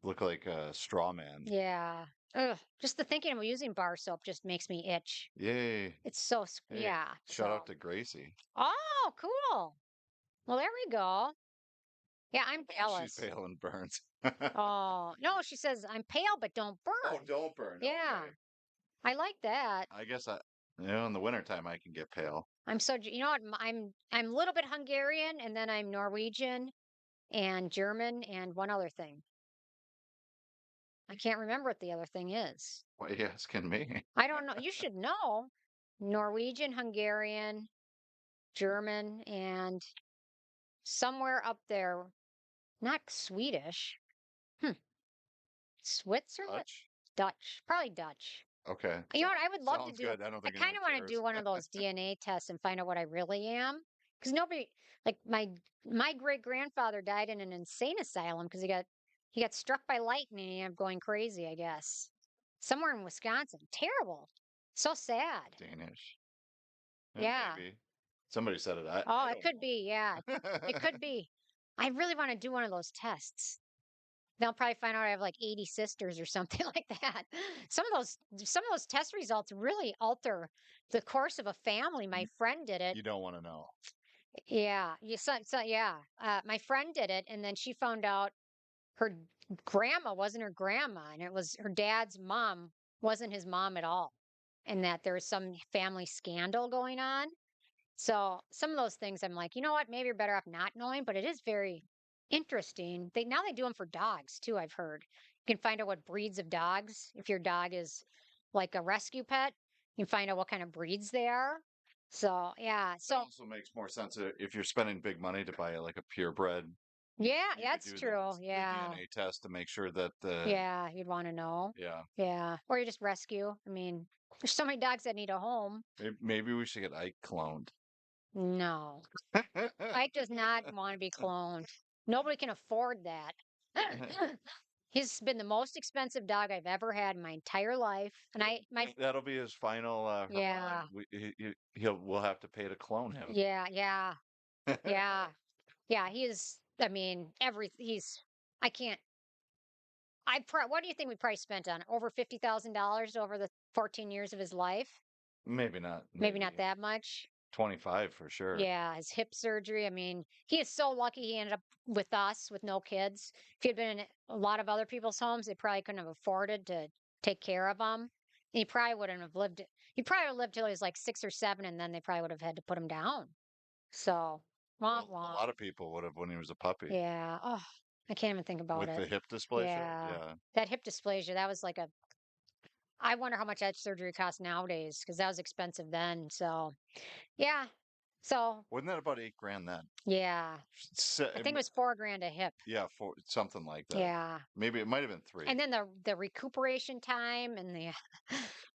C: look like a straw man.
B: Yeah. Ugh. Just the thinking of using bar soap just makes me itch.
C: Yay.
B: It's so,
C: Hey,
B: yeah.
C: shout out
B: So,
C: to Gracie.
B: oh, cool. Well, there we go. Yeah, I'm
C: She's
B: jealous.
C: pale and burns.
B: Oh, no, she says, I'm pale, but don't
C: Oh,
B: burn.
C: don't burn.
B: Yeah,
C: Okay.
B: I like that.
C: I guess in the wintertime I can get pale.
B: You know what? I'm a little bit Hungarian and then I'm Norwegian and German and one other thing. I can't remember what the other thing is.
C: Why are you asking me?
B: I don't know. You should know. Norwegian, Hungarian, German, and somewhere up there, not Swedish. Hmm. Switzerland?
C: Dutch?
B: Dutch. Probably Dutch.
C: Okay.
B: You know what? I would love to
C: Sounds
B: do.
C: good. I don't
B: I
C: think
B: kind
C: anyone
B: of want to
C: cares.
B: do one of those DNA tests and find out what I really am. Because nobody, like my great grandfather died in an insane asylum because he got struck by lightning and he ended up going crazy. I guess somewhere in Wisconsin. Terrible. So sad.
C: Danish.
B: Yeah.
C: Maybe. Somebody said it.
B: Oh,
C: I
B: it
C: don't
B: could be. Yeah, it
C: know.
B: could be. I really want to do one of those tests. They'll probably find out I have like 80 sisters or something like that. Some of those test results really alter the course of a family. My
C: You,
B: friend did it.
C: you don't want to know.
B: Yeah, yeah. My friend did it, and then she found out her grandma wasn't her grandma, and it was her dad's mom wasn't his mom at all, and that there was some family scandal going on. So some of those things I'm like, you know what? Maybe you're better off not knowing, but it is very interesting. They do them for dogs too, I've heard. You can find out what breeds of dogs. If your dog is like a rescue pet, you can find out what kind of breeds they are. So yeah.
C: That
B: So
C: also makes more sense if you're spending big money to buy like a purebred.
B: yeah,
C: You could
B: that's
C: do
B: true.
C: the
B: Yeah.
C: DNA test to make sure that the
B: Yeah, you'd want to know.
C: yeah.
B: Yeah. Or you just rescue. I mean, there's so many dogs that need a home.
C: Maybe we should get Ike cloned.
B: No. Ike does not want to be cloned. Nobody can afford that. He's been the most expensive dog I've ever had in my entire life. And
C: That'll be his final
B: yeah,
C: hurrah. We'll have to pay to clone him.
B: yeah, yeah, yeah, yeah. I mean, I can't. What do you think we probably spent on it? Over $50,000 over the 14 years of his life?
C: Maybe not.
B: Maybe not that much.
C: 25 for sure.
B: Yeah, his hip surgery. I mean, he is so lucky he ended up with us with no kids. If he had been in a lot of other people's homes, they probably couldn't have afforded to take care of him. And he probably wouldn't have lived. He probably would have lived till he was like 6 or 7, and then they probably would have had to put him down. So, womp
C: Well, a
B: womp.
C: lot of people would have when he was a puppy.
B: Yeah. Oh, I can't even think about
C: With
B: it.
C: the hip dysplasia.
B: Yeah.
C: Yeah.
B: That hip dysplasia, that was like a, I wonder how much that surgery costs nowadays because that was expensive then. So, yeah. So,
C: Wasn't that about 8 grand then?
B: yeah. I think it was 4 grand a hip.
C: Yeah, something like that.
B: Yeah.
C: Maybe it might have been 3.
B: And then the recuperation time and the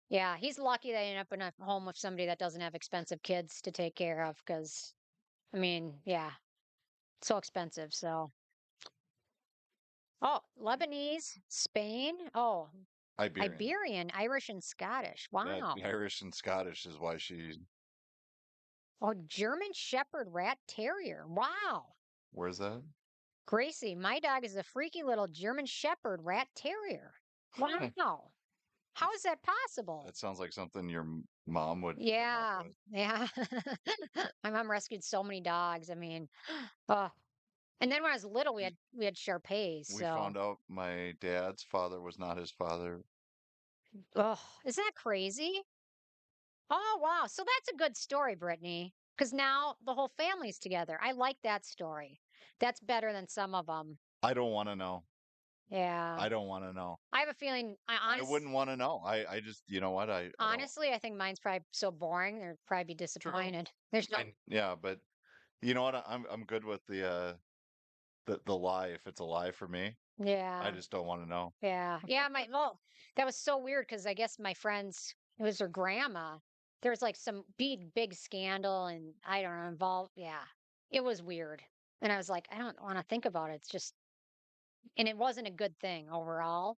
B: yeah, he's lucky that he ended up in a home with somebody that doesn't have expensive kids to take care of because I mean, yeah, so expensive. So oh, Lebanese, Spain, oh,
C: Iberian.
B: Iberian, Irish and Scottish.
C: Yeah,
B: Wow.
C: Irish and Scottish is why she.
B: Oh, German Shepherd Rat Terrier. Wow.
C: Where's that?
B: Gracie, my dog is a freaky little German Shepherd Rat Terrier. Wow. How is that possible?
C: That sounds like something your mom would.
B: Yeah, yeah. My mom rescued so many dogs. I mean, oh. And then when I was little, we had Shar-Peis.
C: We
B: So,
C: found out my dad's father was not his father.
B: oh, isn't that crazy? Oh, wow. So that's a good story, Brittany, because now the whole family's together. I like that story. That's better than some of them.
C: I don't want to know.
B: Yeah.
C: I don't want to know.
B: I have a feeling.
C: I wouldn't want to know. I just, you know what? I don't.
B: Honestly, I think mine's probably so boring. They'd probably be disappointed. There's no.
C: Yeah, but you know what? I'm good with the lie. If it's a lie for me, I
B: Yeah.
C: just don't want to know.
B: Yeah. Yeah. Well, that was so weird because I guess my friends, it was her grandma. There was like some big scandal and I don't know, involved. Yeah. It was weird. And I was like, I don't want to think about it. It's just, and it wasn't a good thing overall.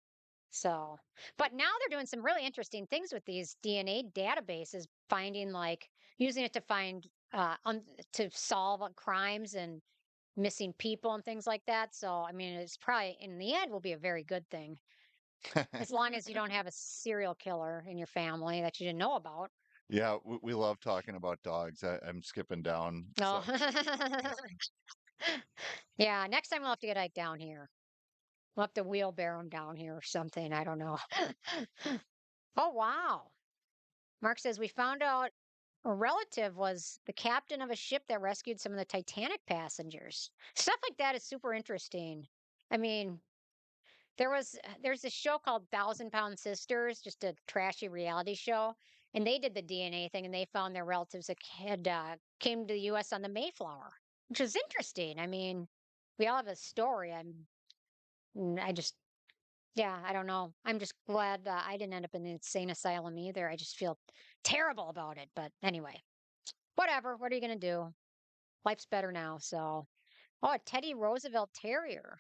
B: So, but now they're doing some really interesting things with these DNA databases, finding like using it to find, to solve crimes and missing people and things like that. So, I mean, it's probably in the end will be a very good thing. As long as you don't have a serial killer in your family that you didn't know about.
C: Yeah, we love talking about dogs. I'm skipping down.
B: No. Yeah, next time we'll have to get Ike down here. We'll have to wheelbarrow him down here or something. I don't know. Oh, wow. Mark says we found out a relative was the captain of a ship that rescued some of the Titanic passengers. Stuff like that is super interesting. I mean, there's this show called Thousand Pound Sisters, just a trashy reality show, and they did the DNA thing, and they found their relatives that had came to the U.S. on the Mayflower, which is interesting. I mean, we all have a story. I just, yeah, I don't know. I'm just glad I didn't end up in the insane asylum either. I just feel terrible about it. But anyway, whatever. What are you gonna do? Life's better now. So, oh, a Teddy Roosevelt Terrier.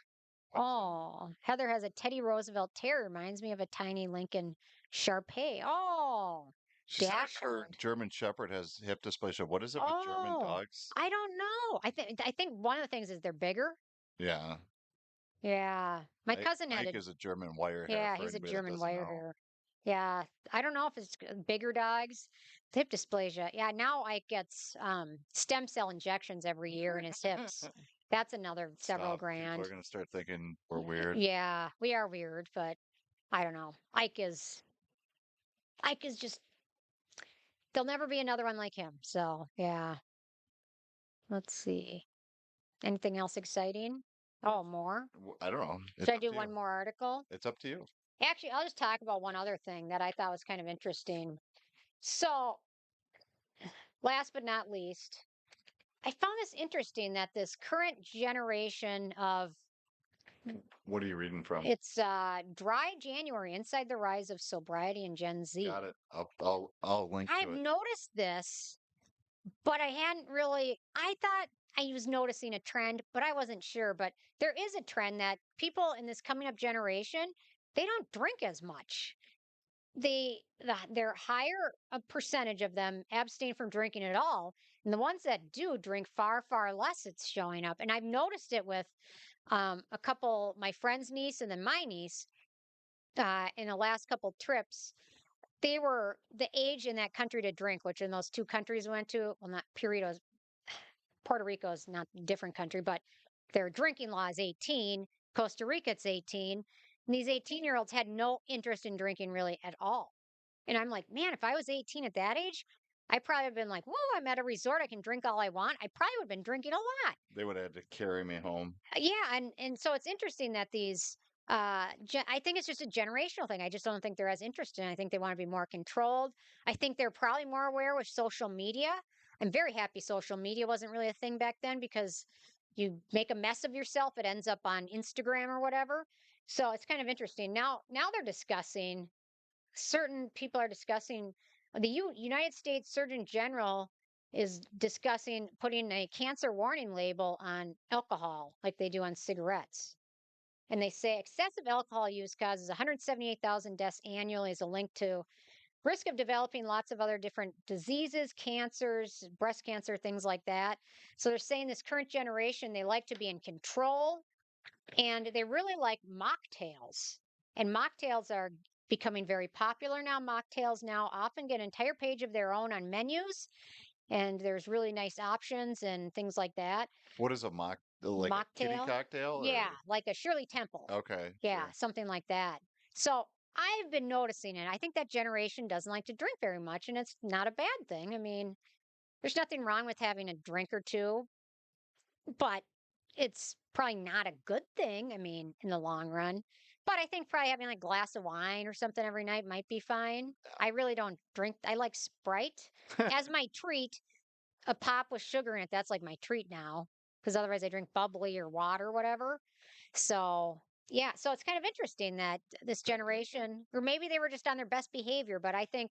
B: Oh, Heather has a Teddy Roosevelt Terrier. Reminds me of a tiny Lincoln Shar-Pei. Oh,
C: She said her
B: Dachshund.
C: German Shepherd has hip dysplasia. What is it with German
B: Oh,
C: dogs?
B: I don't know. I think one of the things is they're bigger.
C: Yeah,
B: Yeah, my cousin had a.
C: Ike is a German wire hair
B: Yeah,
C: for
B: he's a
C: anybody that
B: German
C: doesn't
B: wire
C: know.
B: hair. Yeah, I don't know if it's bigger dogs. Hip dysplasia. Yeah, now Ike gets stem cell injections every year in his hips. That's another several
C: Stop. People
B: grand.
C: are gonna start thinking we're weird.
B: Yeah, we are weird, but I don't know. Ike is just there'll never be another one like him. So yeah. Let's see. Anything else exciting? Oh, more?
C: I don't know.
B: Should
C: It's
B: I
C: up
B: do
C: to
B: one
C: you.
B: more article?
C: It's up to you.
B: Actually, I'll just talk about one other thing that I thought was kind of interesting. So, last but not least, I found this interesting that this current generation of
C: What are you reading from?
B: it's dry January inside the rise of sobriety in Gen Z.
C: Got it. I'll link
B: I've
C: to it.
B: noticed this, but I hadn't really. I thought I was noticing a trend, but I wasn't sure. But there is a trend that people in this coming up generation, they don't drink as much. They're higher a percentage of them abstain from drinking at all, and the ones that do drink far less. It's showing up, and I've noticed it with a couple my friend's niece and then my niece. in the last couple trips, they were the age in that country to drink, which in those two countries we went to, well, not Purito's, Puerto Rico is not a different country, but their drinking law is 18. Costa Rica, it's 18. And these 18-year-olds had no interest in drinking really at all. And I'm like, man, if I was 18 at that age, I probably have been like, whoa, I'm at a resort. I can drink all I want. I probably would have been drinking a lot.
C: They would have had to carry me home.
B: Yeah, and so it's interesting that these I think it's just a generational thing. I just don't think they're as interested. I think they want to be more controlled. I think they're probably more aware with social media. I'm very happy social media wasn't really a thing back then because you make a mess of yourself, it ends up on Instagram or whatever. So it's kind of interesting. Now they're discussing certain people are discussing the United States Surgeon General is discussing putting a cancer warning label on alcohol like they do on cigarettes. And they say excessive alcohol use causes 178,000 deaths annually as a link to risk of developing lots of other different diseases, cancers, breast cancer, things like that. So they're saying this current generation, they like to be in control and they really like mocktails. And mocktails are becoming very popular now. Mocktails now often get an entire page of their own on menus, and there's really nice options and things like that.
C: What is a like a kitty
B: Mocktail,
C: cocktail
B: yeah,
C: or?
B: like a Shirley Temple,
C: Okay,
B: yeah,
C: sure.
B: something like that. So I've been noticing it. I think that generation doesn't like to drink very much, and it's not a bad thing. I mean, there's nothing wrong with having a drink or two, but it's probably not a good thing. I mean, in the long run. But I think probably having like a glass of wine or something every night might be fine. I really don't drink. I like Sprite as my treat. A pop with sugar in it. That's like my treat now. Because otherwise I drink bubbly or water or whatever. So yeah, so it's kind of interesting that this generation, or maybe they were just on their best behavior, but I think,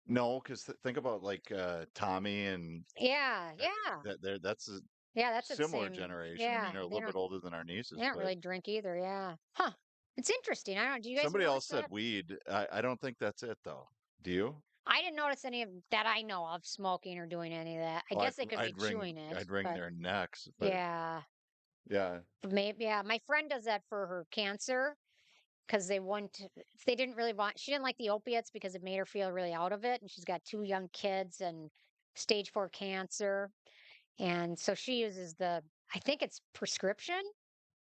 C: No, because think about like Tommy and
B: yeah, yeah,
C: that's a
B: yeah, that's the
C: similar
B: same.
C: generation. I
B: Yeah,
C: mean, they're a
B: they
C: little bit older than our nieces,
B: don't
C: but
B: really drink either. Yeah, huh? It's interesting. I don't. Do you guys
C: somebody
B: notice
C: else said
B: that?
C: weed. I don't think that's it though. Do you?
B: I didn't notice any of that I know of smoking or doing any of that. I
C: Oh,
B: guess they could be chewing it,
C: I'd wring
B: but
C: their necks, but
B: yeah,
C: yeah.
B: maybe. Yeah, my friend does that for her cancer because they didn't really want, she didn't like the opiates because it made her feel really out of it. And she's got two young kids and stage 4 cancer. And so she uses I think it's prescription.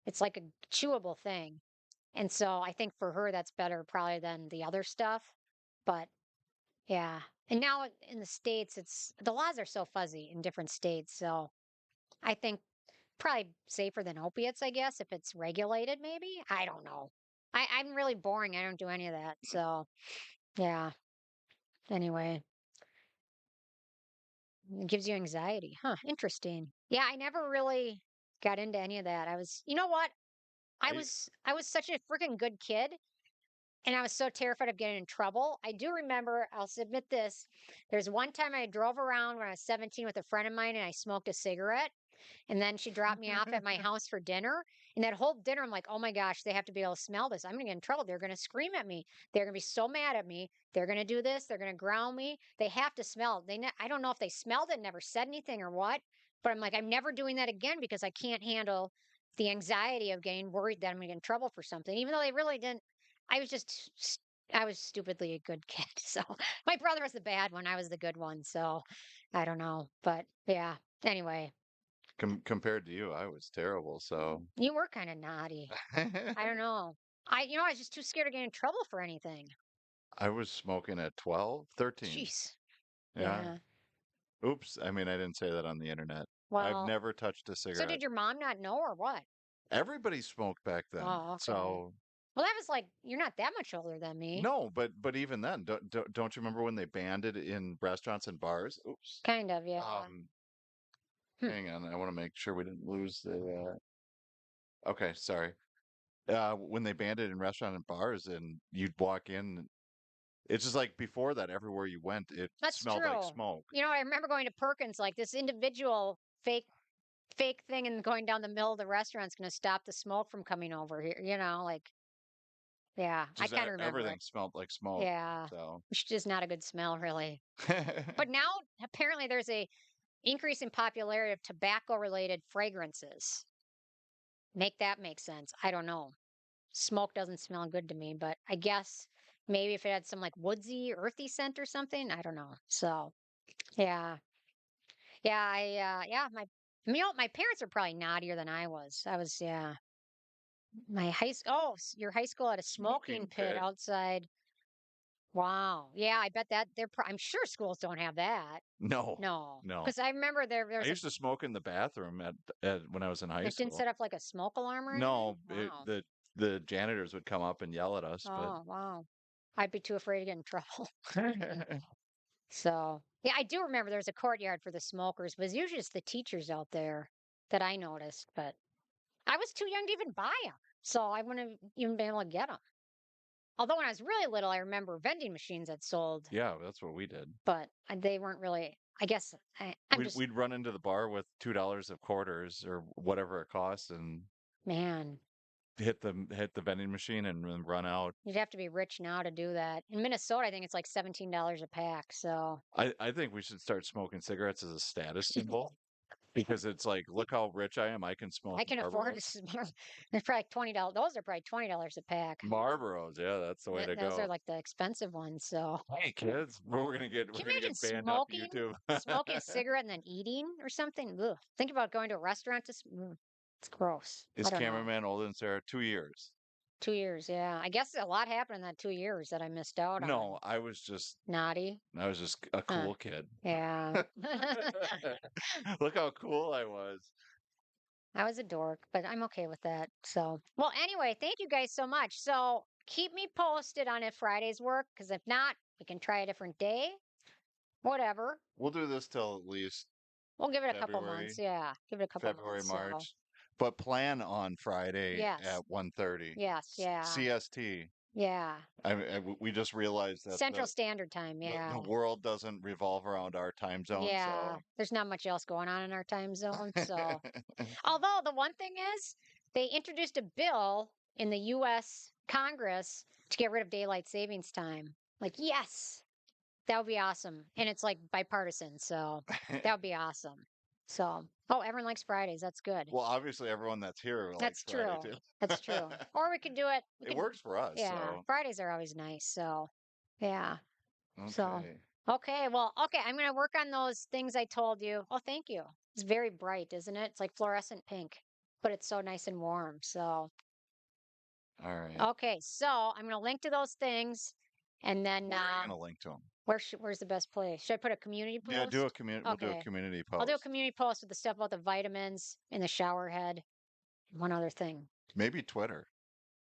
B: It's like a chewable thing. And so I think for her, that's better probably than the other stuff. But yeah. And now in the States, the laws are so fuzzy in different states. So I think probably safer than opiates, I guess, if it's regulated, maybe. I don't know. I'm really boring. I don't do any of that. So yeah. Anyway, it gives you anxiety. Huh. Interesting. Yeah, I never really got into any of that. You know what?
C: I
B: I was such a freaking good kid. And I was so terrified of getting in trouble. I do remember, I'll submit this. There's one time I drove around when I was 17 with a friend of mine and I smoked a cigarette. And then she dropped me off at my house for dinner. And that whole dinner, I'm like, oh my gosh, they have to be able to smell this. I'm going to get in trouble. They're going to scream at me. They're going to be so mad at me. They're going to do this. They're going to ground me. They have to smell it. I don't know if they smelled it, never said anything or what. But I'm like, I'm never doing that again because I can't handle the anxiety of getting worried that I'm going to get in trouble for something, even though they really didn't. I was just, I was stupidly a good kid. So my brother was the bad one. I was the good one. So I don't know. But yeah. Anyway,
C: compared to you, I was terrible. So
B: you were kind of naughty. I don't know. I was just too scared to get in trouble for anything.
C: I was smoking at 12, 13.
B: Jeez.
C: Yeah.
B: Yeah.
C: Oops. I mean, I didn't say that on the internet. I've
B: Well,
C: never touched a
B: so
C: cigarette.
B: did your mom not know or what?
C: Everybody smoked back then.
B: Oh, okay.
C: So
B: Well, that was like, you're not that much older than me.
C: no, but even then, don't you remember when they banned it in restaurants and bars? Oops.
B: Kind of, yeah.
C: Um,
B: Hmm.
C: hang on. I want to make sure we didn't lose the. Okay, sorry. When they banned it in restaurant and bars, and you'd walk in, it's just like before that, everywhere you went, it
B: That's
C: smelled like
B: true.
C: smoke.
B: I remember going to Perkins, like this individual fake thing and going down the middle of the restaurant's going to stop the smoke from coming over here. Like, yeah, I
C: Just
B: kind of remember
C: everything
B: it.
C: smelled like smoke.
B: Yeah,
C: So,
B: which is not a good smell, really. But now apparently there's a increase in popularity of tobacco related fragrances. Make that make sense. I don't know. smoke doesn't smell good to me, but I guess maybe if it had some like woodsy, earthy scent or something, I don't know. So, yeah. Yeah, yeah, my parents are probably naughtier than I was. Yeah. Your high school had a smoking
C: Smoking
B: pit
C: pit.
B: outside. Wow. Yeah, I bet that I'm sure schools don't have that.
C: No,
B: No,
C: no.
B: because I remember there
C: I
B: was a
C: used to smoke in the bathroom at when I was in high
B: it didn't
C: school.
B: set up like a smoke alarm or anything.
C: No,
B: Wow.
C: the janitors would come up and yell at us, but
B: Oh, wow. I'd be too afraid to get in trouble. So, yeah, I do remember there was a courtyard for the smokers, but it's usually just the teachers out there that I noticed. But I was too young to even buy them, so I wouldn't have even been able to get them. Although when I was really little, I remember vending machines that sold,
C: yeah, that's what we did.
B: but they weren't really. I guess I'm just
C: We'd run into the bar with $2 of quarters or whatever it costs and
B: man.
C: hit the vending machine and then run out.
B: You'd have to be rich now to do that. In Minnesota, I think it's like $17 a pack. So
C: I think we should start smoking cigarettes as a status symbol because it's like, look how rich I am. I can smoke
B: I can afford to.
C: Marlboros.
B: There's probably $20. Those are probably $20 a pack.
C: Marlboros, yeah, that's the way to
B: Those are
C: go.
B: like the expensive ones. So
C: Hey kids, we're
B: can you
C: gonna
B: imagine
C: get banned off
B: smoking a
C: YouTube.
B: cigarette and then eating or something? Ugh. Think about going to a restaurant. It's gross. I
C: Is
B: don't know.
C: cameraman older than Sarah? 2 years.
B: 2 years, yeah. I guess a lot happened in that 2 years that I missed out on.
C: No,
B: Naughty.
C: I was just a
B: Huh.
C: cool kid.
B: Yeah.
C: Look how cool I was.
B: I was a dork, but I'm okay with that. So, well, anyway, thank you guys so much. So, keep me posted on if Fridays work, because if not, we can try a different day. Whatever.
C: We'll do this till at least
B: We'll give it a couple months.
C: February,
B: Yeah, give it a couple
C: February,
B: months. So,
C: March. But plan on Friday
B: yes,
C: at 1:30
B: yes, yeah,
C: CST.
B: yeah.
C: We just realized that
B: Central Standard Time. Yeah,
C: the world doesn't revolve around our time zone,
B: yeah.
C: so
B: There's not much else going on in our time zone. So, although the one thing is, they introduced a bill in the U.S. Congress to get rid of daylight savings time. Like, yes, that would be awesome. And it's like bipartisan. So that would be awesome. So, oh, everyone likes Fridays. That's good.
C: well, obviously everyone that's here likes
B: That's
C: Friday
B: true.
C: too.
B: That's true. Or we could do it. We
C: It
B: could,
C: works for us,
B: yeah.
C: so
B: Fridays are always nice. So, yeah. So,
C: okay.
B: okay. Well, okay. I'm going to work on those things I told you. Oh, thank you. It's very bright, isn't it? It's like fluorescent pink, but it's so nice and warm. So,
C: All right.
B: okay. So I'm going to link to those things. And then,
C: Where are you gonna link to them?
B: where's the best place? Should I put a community
C: Yeah,
B: post?
C: we'll do a
B: Okay.
C: community
B: I'll do a
C: post.
B: community post with the stuff about the vitamins in the shower head. One other thing.
C: Maybe Twitter.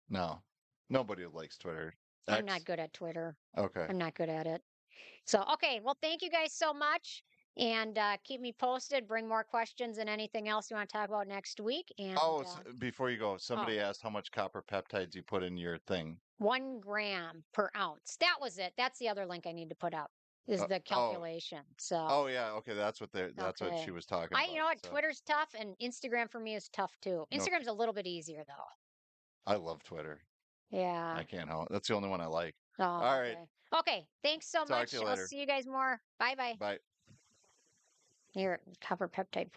C: No. Nobody likes Twitter.
B: I'm not
C: X.
B: good at Twitter.
C: Okay.
B: I'm not good at it. So, okay. Well, thank you guys so much. And keep me posted. Bring more questions and anything else you want to talk about next week. And
C: Oh, before you go,
B: oh,
C: somebody asked how much copper peptides you put in your thing.
B: 1 gram per ounce. That was it. That's the other link I need to put up is the
C: Oh,
B: calculation. So,
C: oh yeah, okay, that's what
B: okay.
C: she was talking about.
B: You know what?
C: So,
B: Twitter's tough and Instagram for me is tough too.
C: no,
B: Instagram's a little bit easier though.
C: I love Twitter.
B: Yeah.
C: I can't help. That's the only one I like.
B: Oh,
C: All right.
B: okay. Okay. Thanks so
C: Talk to
B: much.
C: you
B: I'll
C: later.
B: see you guys more. Bye bye.
C: Bye.
B: Here, cover peptide form.